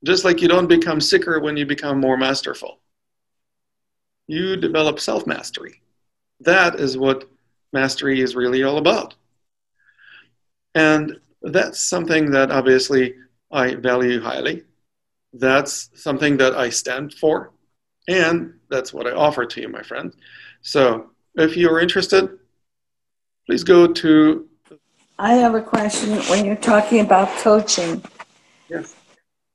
Just like you don't become sicker when you become more masterful. You develop self-mastery. That is what mastery is really all about. And that's something that obviously I value highly. That's something that I stand for. And that's what I offer to you, my friend. So if you're interested, please go to... I have a question. When you're talking about coaching, Yes.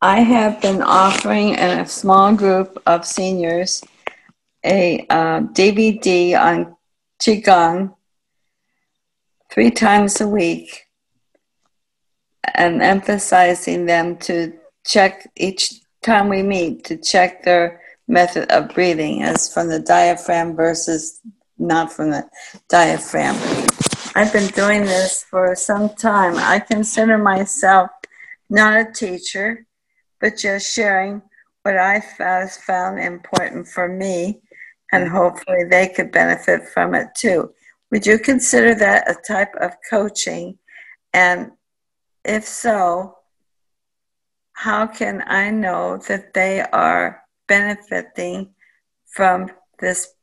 I have been offering in a small group of seniors a DVD on Qigong 3 times a week and emphasizing them to check each time we meet to check their method of breathing as from the diaphragm versus not from the diaphragm. I've been doing this for some time. I consider myself not a teacher, but just sharing what I found important for me, and hopefully they could benefit from it too. Would you consider that a type of coaching? And if so, how can I know that they are benefiting from this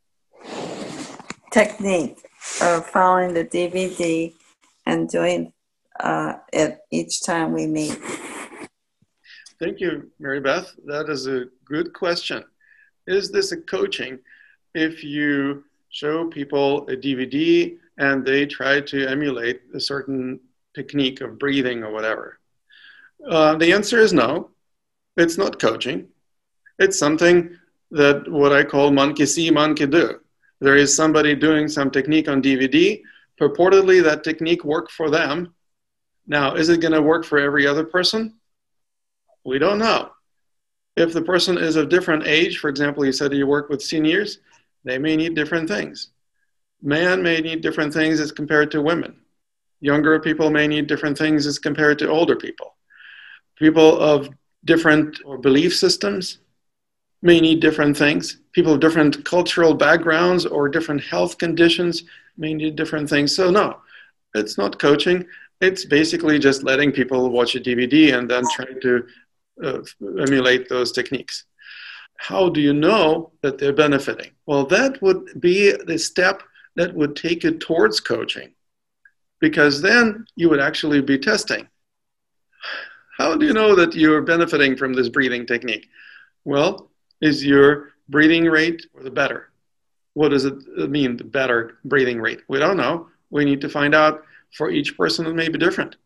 technique of following the DVD and doing it each time we meet? Thank you, Mary Beth. That is a good question. Is this a coaching if you show people a DVD and they try to emulate a certain technique of breathing or whatever? The answer is no. It's not coaching. It's something that what I call monkey see, monkey do. There is somebody doing some technique on DVD. Purportedly, that technique worked for them. Now, is it going to work for every other person? We don't know. If the person is of different age, for example, you said you work with seniors, they may need different things. Men may need different things as compared to women. Younger people may need different things as compared to older people. People of different belief systems may need different things. People of different cultural backgrounds or different health conditions may need different things. So no, it's not coaching. It's basically just letting people watch a DVD and then trying to emulate those techniques. How do you know that they're benefiting? Well, that would be the step that would take you towards coaching, because then you would actually be testing. How do you know that you're benefiting from this breathing technique? Well, is your breathing rate or the better? What does it mean, the better breathing rate? We don't know. We need to find out. For each person, it may be different.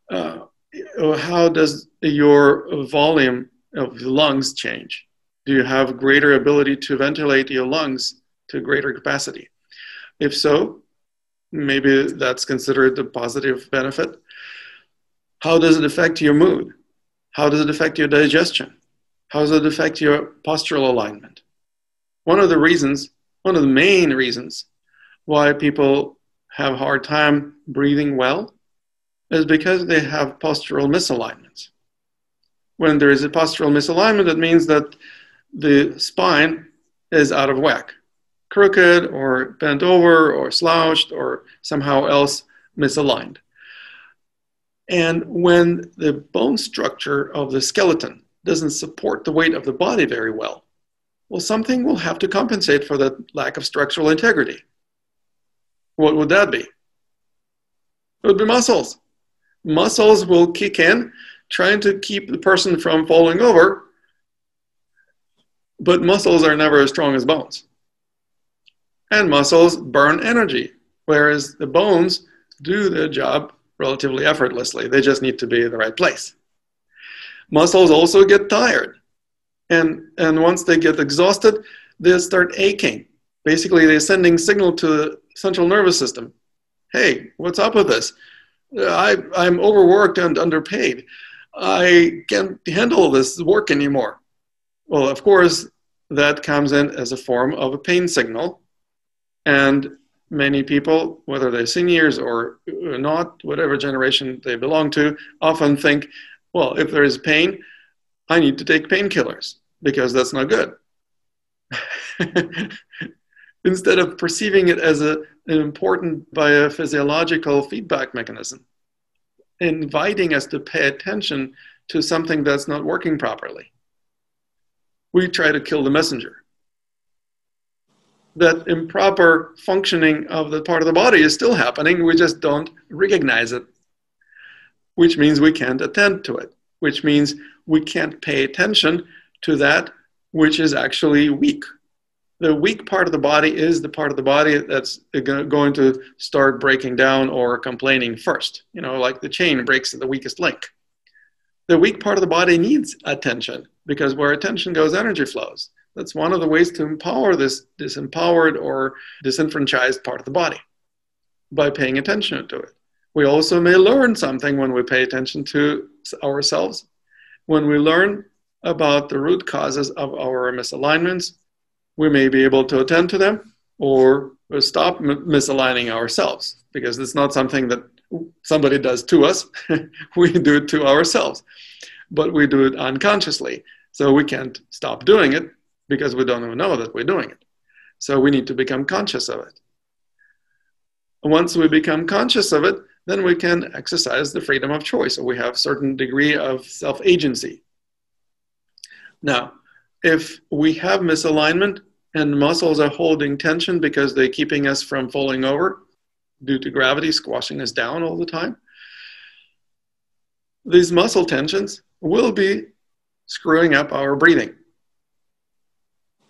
How does your volume of the lungs change? Do you have greater ability to ventilate your lungs to greater capacity? If so, maybe that's considered a positive benefit. How does it affect your mood? How does it affect your digestion? How does it affect your postural alignment? One of the main reasons why people have a hard time breathing well is because they have postural misalignments. When there is a postural misalignment, it means that the spine is out of whack, crooked or bent over or slouched or somehow else misaligned. And when the bone structure of the skeleton doesn't support the weight of the body very well, something will have to compensate for that lack of structural integrity. What would that be? It would be muscles. Muscles will kick in, trying to keep the person from falling over, but muscles are never as strong as bones. And muscles burn energy, whereas the bones do their job relatively effortlessly. They just need to be in the right place. Muscles also get tired. And once they get exhausted, they start aching. Basically, they're sending signal to the central nervous system. Hey, what's up with this? I'm overworked and underpaid. I can't handle this work anymore. Well, of course, that comes in as a form of a pain signal. And many people, whether they're seniors or not, whatever generation they belong to, often think, well, if there is pain, I need to take painkillers because that's not good. Instead of perceiving it as an important biophysiological feedback mechanism. inviting us to pay attention to something that's not working properly. We try to kill the messenger. That improper functioning of the part of the body is still happening, we just don't recognize it, which means we can't attend to it, which means we can't pay attention to that which is actually weak. The weak part of the body is the part of the body that's going to start breaking down or complaining first. You know, like the chain breaks at the weakest link. The weak part of the body needs attention, because where attention goes, energy flows. That's one of the ways to empower this disempowered or disenfranchised part of the body, by paying attention to it. We also may learn something when we pay attention to ourselves. When we learn about the root causes of our misalignments, we may be able to attend to them or stop misaligning ourselves, because it's not something that somebody does to us. We do it to ourselves, but we do it unconsciously. So we can't stop doing it because we don't even know that we're doing it. So we need to become conscious of it. Once we become conscious of it, then we can exercise the freedom of choice. So we have a certain degree of self-agency. Now, if we have misalignment and muscles are holding tension because they're keeping us from falling over due to gravity squashing us down all the time, these muscle tensions will be screwing up our breathing.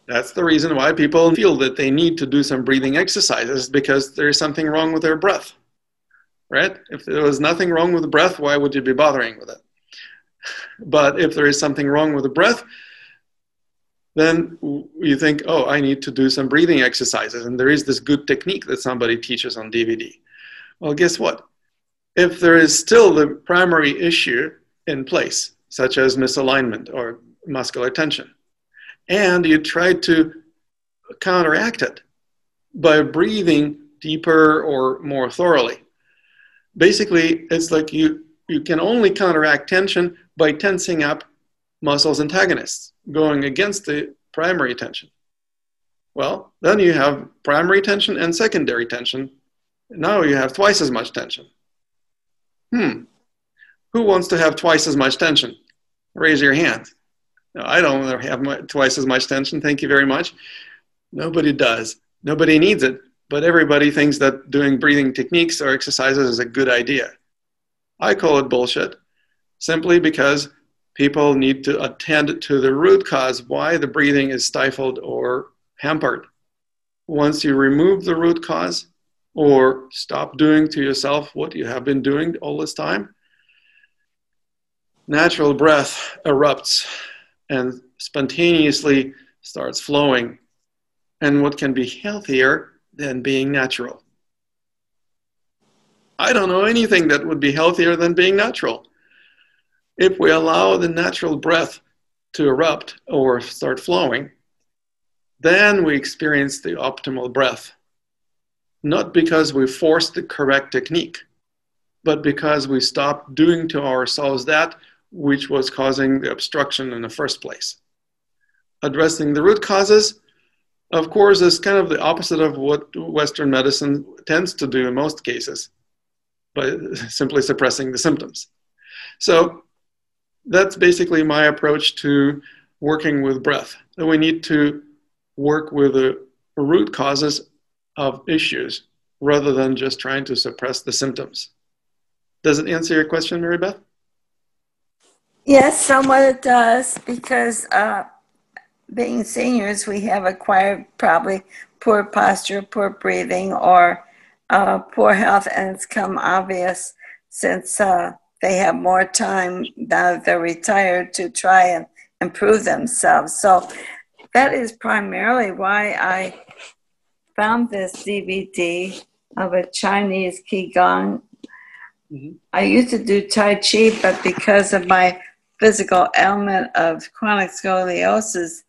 That's the reason why people feel that they need to do some breathing exercises, because there's something wrong with their breath, right? If there was nothing wrong with the breath, why would you be bothering with it? But if there is something wrong with the breath, then you think, oh, I need to do some breathing exercises. And there is this good technique that somebody teaches on DVD. Well, guess what? If there is still the primary issue in place, such as misalignment or muscular tension, and you try to counteract it by breathing deeper or more thoroughly. Basically, it's like you can only counteract tension by tensing up muscles antagonists, going against the primary tension. Well, then you have primary tension and secondary tension. Now you have twice as much tension. Who wants to have twice as much tension? Raise your hand. No, I don't want to have twice as much tension. Thank you very much. Nobody does. Nobody needs it. But everybody thinks that doing breathing techniques or exercises is a good idea. I call it bullshit, simply because people need to attend to the root cause why the breathing is stifled or hampered. Once you remove the root cause or stop doing to yourself what you have been doing all this time, natural breath erupts and spontaneously starts flowing. And what can be healthier than being natural? I don't know anything that would be healthier than being natural. If we allow the natural breath to erupt or start flowing, then we experience the optimal breath. Not because we forced the correct technique, but because we stopped doing to ourselves that which was causing the obstruction in the first place. Addressing the root causes, of course, is kind of the opposite of what Western medicine tends to do in most cases, by simply suppressing the symptoms. So that's basically my approach to working with breath. And we need to work with the root causes of issues rather than just trying to suppress the symptoms. Does it answer your question, Mary Beth? Yes, somewhat it does, because being seniors, we have acquired probably poor posture, poor breathing, or poor health, and it's come obvious since they have more time now that they're retired to try and improve themselves. So that is primarily why I found this DVD of a Chinese Qigong. I used to do Tai Chi, but because of my physical ailment of chronic scoliosis,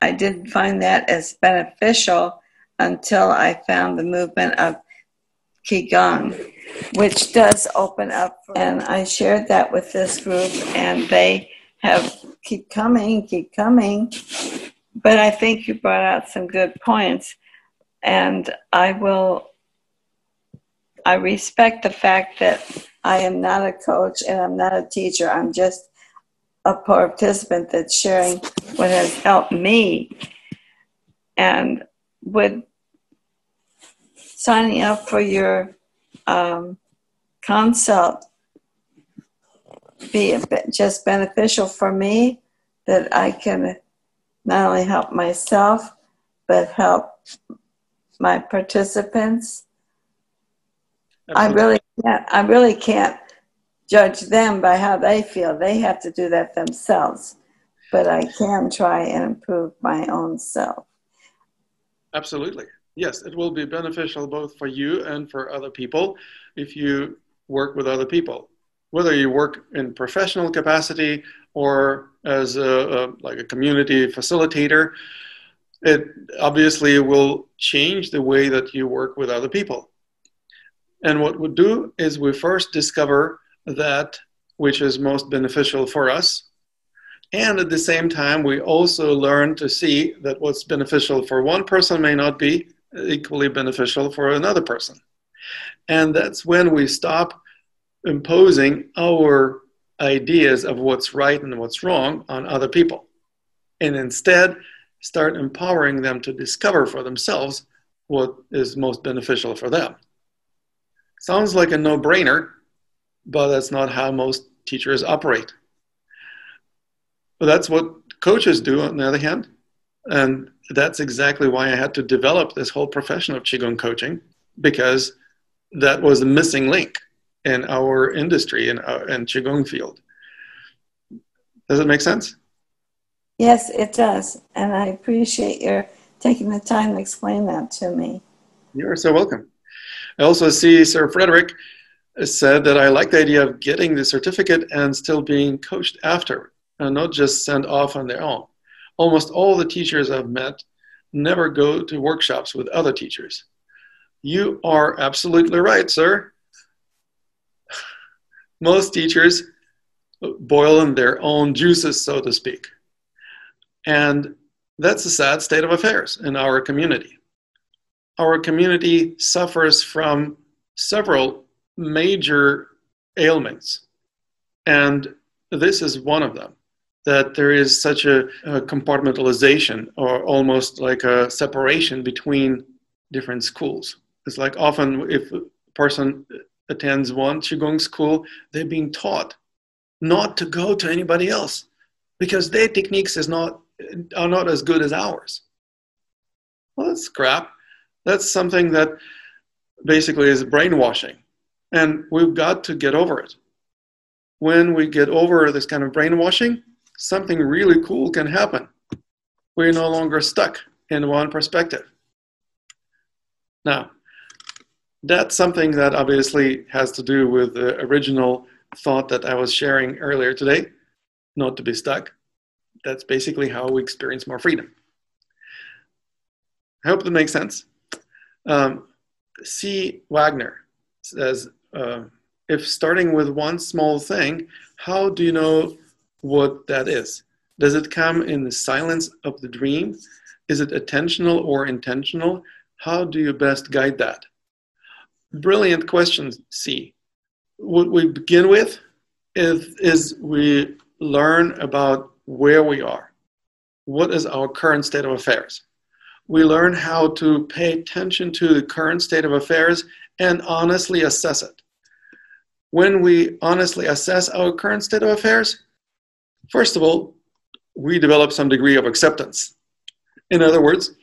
I didn't find that as beneficial until I found the movement of Qigong, which does open up. And I shared that with this group, and they have keep coming. But I think you brought out some good points, and I respect the fact that I am not a coach and I'm not a teacher. I'm just a participant that's sharing what has helped me. And would signing up for your consult be just beneficial for me, that I can not only help myself, but help my participants? Absolutely. I really can't judge them by how they feel. They have to do that themselves. But I can try and improve my own self. Absolutely. Yes, it will be beneficial both for you and for other people if you work with other people. Whether you work in professional capacity or as like a community facilitator, it obviously will change the way that you work with other people. And what we do is we first discover that which is most beneficial for us. And at the same time, we also learn to see that what's beneficial for one person may not be equally beneficial for another person. And that's when we stop imposing our ideas of what's right and what's wrong on other people, and instead start empowering them to discover for themselves what is most beneficial for them. Sounds like a no-brainer, but that's not how most teachers operate. But that's what coaches do, on the other hand. And that's exactly why I had to develop this whole profession of Qigong coaching, because that was a missing link in our industry and Qigong field. Does it make sense? Yes, it does. And I appreciate your taking the time to explain that to me. You're so welcome. I also see Sir Frederick said that I like the idea of getting the certificate and still being coached after, and not just sent off on their own. Almost all the teachers I've met never go to workshops with other teachers. You are absolutely right, sir. Most teachers boil in their own juices, so to speak. And that's a sad state of affairs in our community. Our community suffers from several major ailments, and this is one of them, that there is such a compartmentalization, or almost like a separation between different schools. It's like often if a person attends one Qigong school, they're being taught not to go to anybody else because their techniques are not as good as ours. Well, that's crap. That's something that basically is brainwashing, and we've got to get over it. When we get over this kind of brainwashing, something really cool can happen. We're no longer stuck in one perspective. Now, that's something that obviously has to do with the original thought that I was sharing earlier today, not to be stuck. That's basically how we experience more freedom. I hope that makes sense. C. Wagner says, if starting with one small thing, how do you know what that is? Does it come in the silence of the dream? Is it attentional or intentional? How do you best guide that? Brilliant question, C. What we begin with is we learn about where we are. What is our current state of affairs? We learn how to pay attention to the current state of affairs and honestly assess it. When we honestly assess our current state of affairs, first of all, we develop some degree of acceptance. In other words,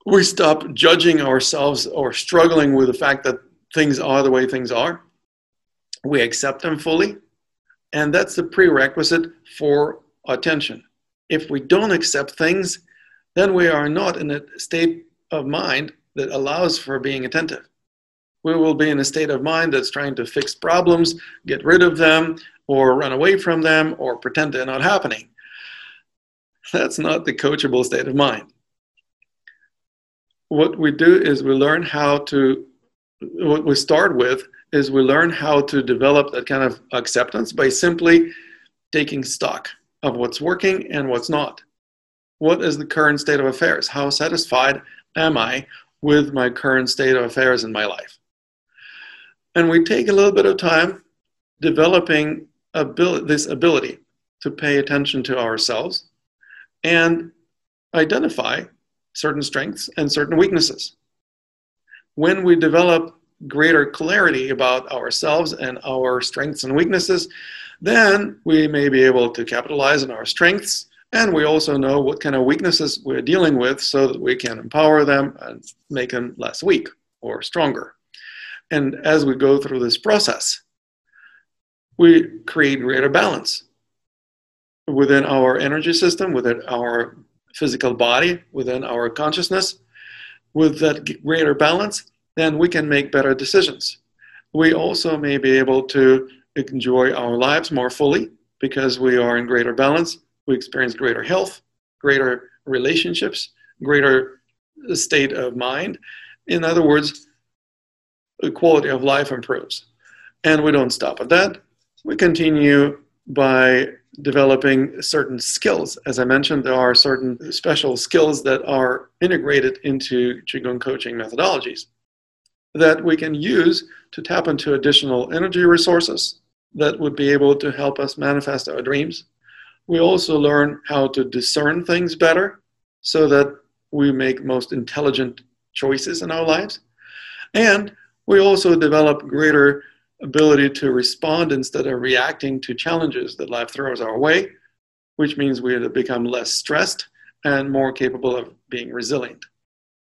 we stop judging ourselves or struggling with the fact that things are the way things are. We accept them fully, and that's the prerequisite for attention. If we don't accept things, then we are not in a state of mind that allows for being attentive. We will be in a state of mind that's trying to fix problems, get rid of them, or run away from them, or pretend they're not happening. That's not the coachable state of mind. What we do is we learn how to, what we start with is we learn how to develop that kind of acceptance by simply taking stock of what's working and what's not. What is the current state of affairs? How satisfied am I with my current state of affairs in my life? And we take a little bit of time developing this ability to pay attention to ourselves and identify certain strengths and certain weaknesses. When we develop greater clarity about ourselves and our strengths and weaknesses, then we may be able to capitalize on our strengths, and we also know what kind of weaknesses we're dealing with so that we can empower them and make them less weak or stronger. And as we go through this process, we create greater balance within our energy system, within our physical body, within our consciousness. With that greater balance, then we can make better decisions. We also may be able to enjoy our lives more fully because we are in greater balance. We experience greater health, greater relationships, greater state of mind. In other words, the quality of life improves. And we don't stop at that. We continue by developing certain skills. As I mentioned, there are certain special skills that are integrated into Qigong coaching methodologies that we can use to tap into additional energy resources that would be able to help us manifest our dreams. We also learn how to discern things better so that we make most intelligent choices in our lives. And we also develop greater ability to respond instead of reacting to challenges that life throws our way, which means we become less stressed and more capable of being resilient.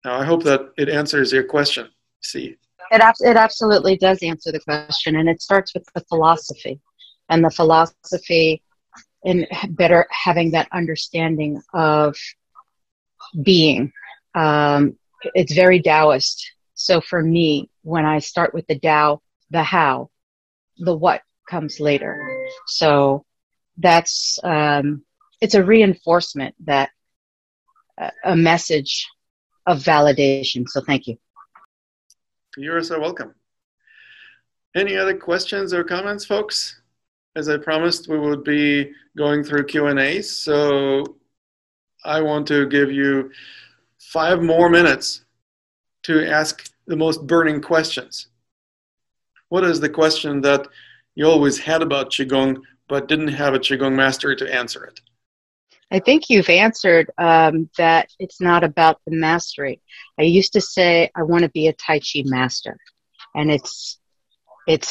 Now, I hope that it answers your question, C. It absolutely does answer the question, and it starts with the philosophy, and the philosophy in better having that understanding of being. It's very Taoist. So for me, when I start with the Tao, the how, the what comes later. So that's, it's a reinforcement, that a message of validation. So thank you. You're so welcome. Any other questions or comments, folks? As I promised, we would be going through Q&A. So I want to give you 5 more minutes to ask the most burning questions. What is the question that you always had about Qigong, but didn't have a Qigong master to answer it? I think you've answered that it's not about the mastery. I used to say I want to be a Tai Chi master, and it's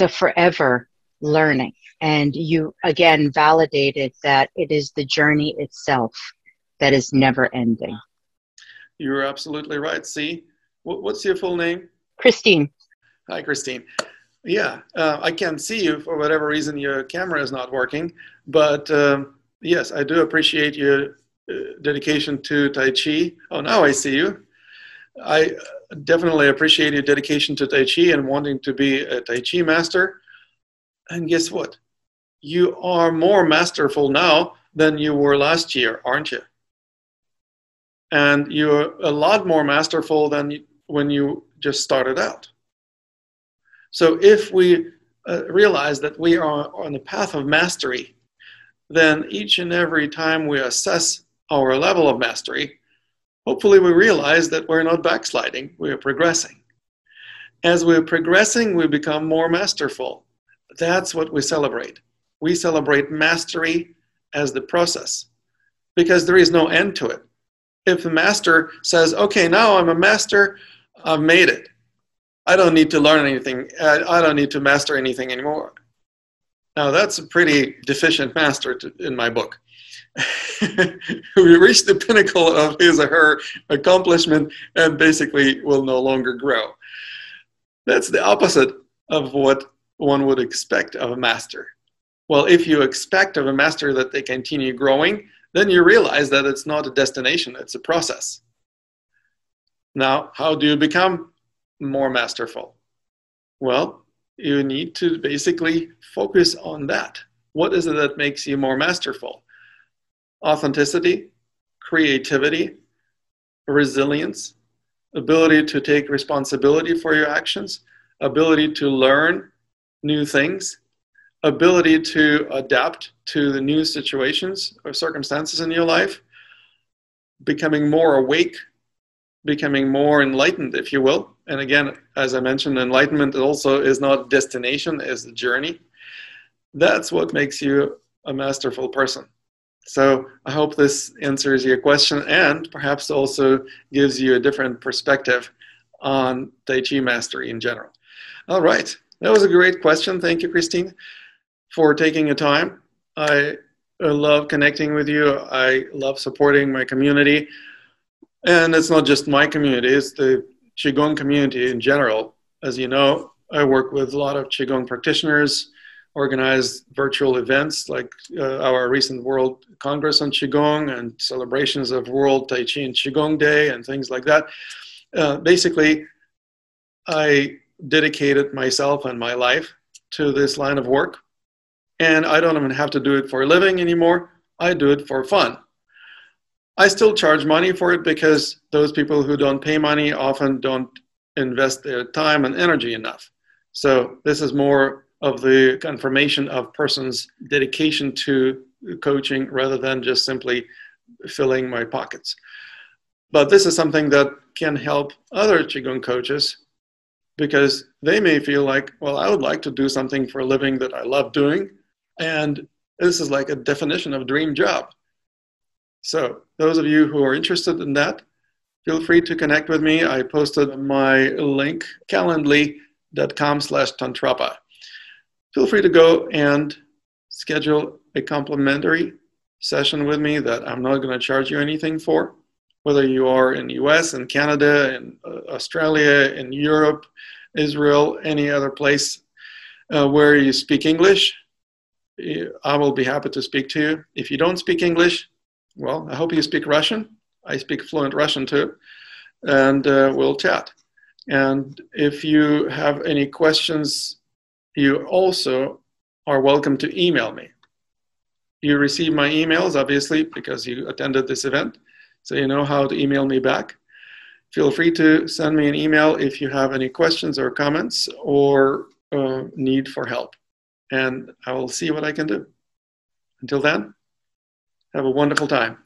a forever learning. And you, again, validated that it is the journey itself that is never ending. You're absolutely right. See, what's your full name? Christine. Hi, Christine. Yeah, I can't see you for whatever reason. Your camera is not working, but yes, I do appreciate your dedication to Tai Chi. Oh, now I see you. I definitely appreciate your dedication to Tai Chi and wanting to be a Tai Chi master. And guess what? You are more masterful now than you were last year, aren't you? And you're a lot more masterful than when you just started out. So if we realize that we are on the path of mastery, then each and every time we assess our level of mastery, hopefully we realize that we're not backsliding, we are progressing. As we're progressing, we become more masterful. That's what we celebrate. We celebrate mastery as the process, because there is no end to it. If the master says, okay, now I'm a master, I've made it. I don't need to learn anything. I don't need to master anything anymore. Now that's a pretty deficient master in my book. We reached the pinnacle of his or her accomplishment and basically will no longer grow. That's the opposite of what one would expect of a master. Well, if you expect of a master that they continue growing, then you realize that it's not a destination, it's a process. Now, how do you become more masterful? Well, you need to basically focus on that. What is it that makes you more masterful? Authenticity, creativity, resilience, ability to take responsibility for your actions, ability to learn new things, ability to adapt to the new situations or circumstances in your life, becoming more awake becoming more enlightened, if you will. And again, as I mentioned, enlightenment also is not destination, it's a journey. That's what makes you a masterful person. So I hope this answers your question and perhaps also gives you a different perspective on Tai Chi mastery in general. All right, that was a great question. Thank you, Christine, for taking your time. I love connecting with you. I love supporting my community. And it's not just my community, it's the Qigong community in general. As you know, I work with a lot of Qigong practitioners, organize virtual events like our recent World Congress on Qigong and celebrations of World Tai Chi and Qigong Day and things like that. Basically, I dedicated myself and my life to this line of work. And I don't even have to do it for a living anymore. I do it for fun. I still charge money for it because those people who don't pay money often don't invest their time and energy enough. So this is more of the confirmation of person's dedication to coaching rather than just simply filling my pockets. But this is something that can help other Qigong coaches because they may feel like, well, I would like to do something for a living that I love doing. And this is like a definition of dream job. So those of you who are interested in that, feel free to connect with me. I posted my link, calendly.com/tantrapa. Feel free to go and schedule a complimentary session with me that I'm not going to charge you anything for. Whether you are in the US, in Canada, in Australia, in Europe, Israel, any other place where you speak English, I will be happy to speak to you. If you don't speak English, well, I hope you speak Russian. I speak fluent Russian too, and we'll chat. And if you have any questions, you also are welcome to email me. You receive my emails, obviously, because you attended this event, so you know how to email me back. Feel free to send me an email if you have any questions or comments or need for help, and I will see what I can do. Until then, have a wonderful time.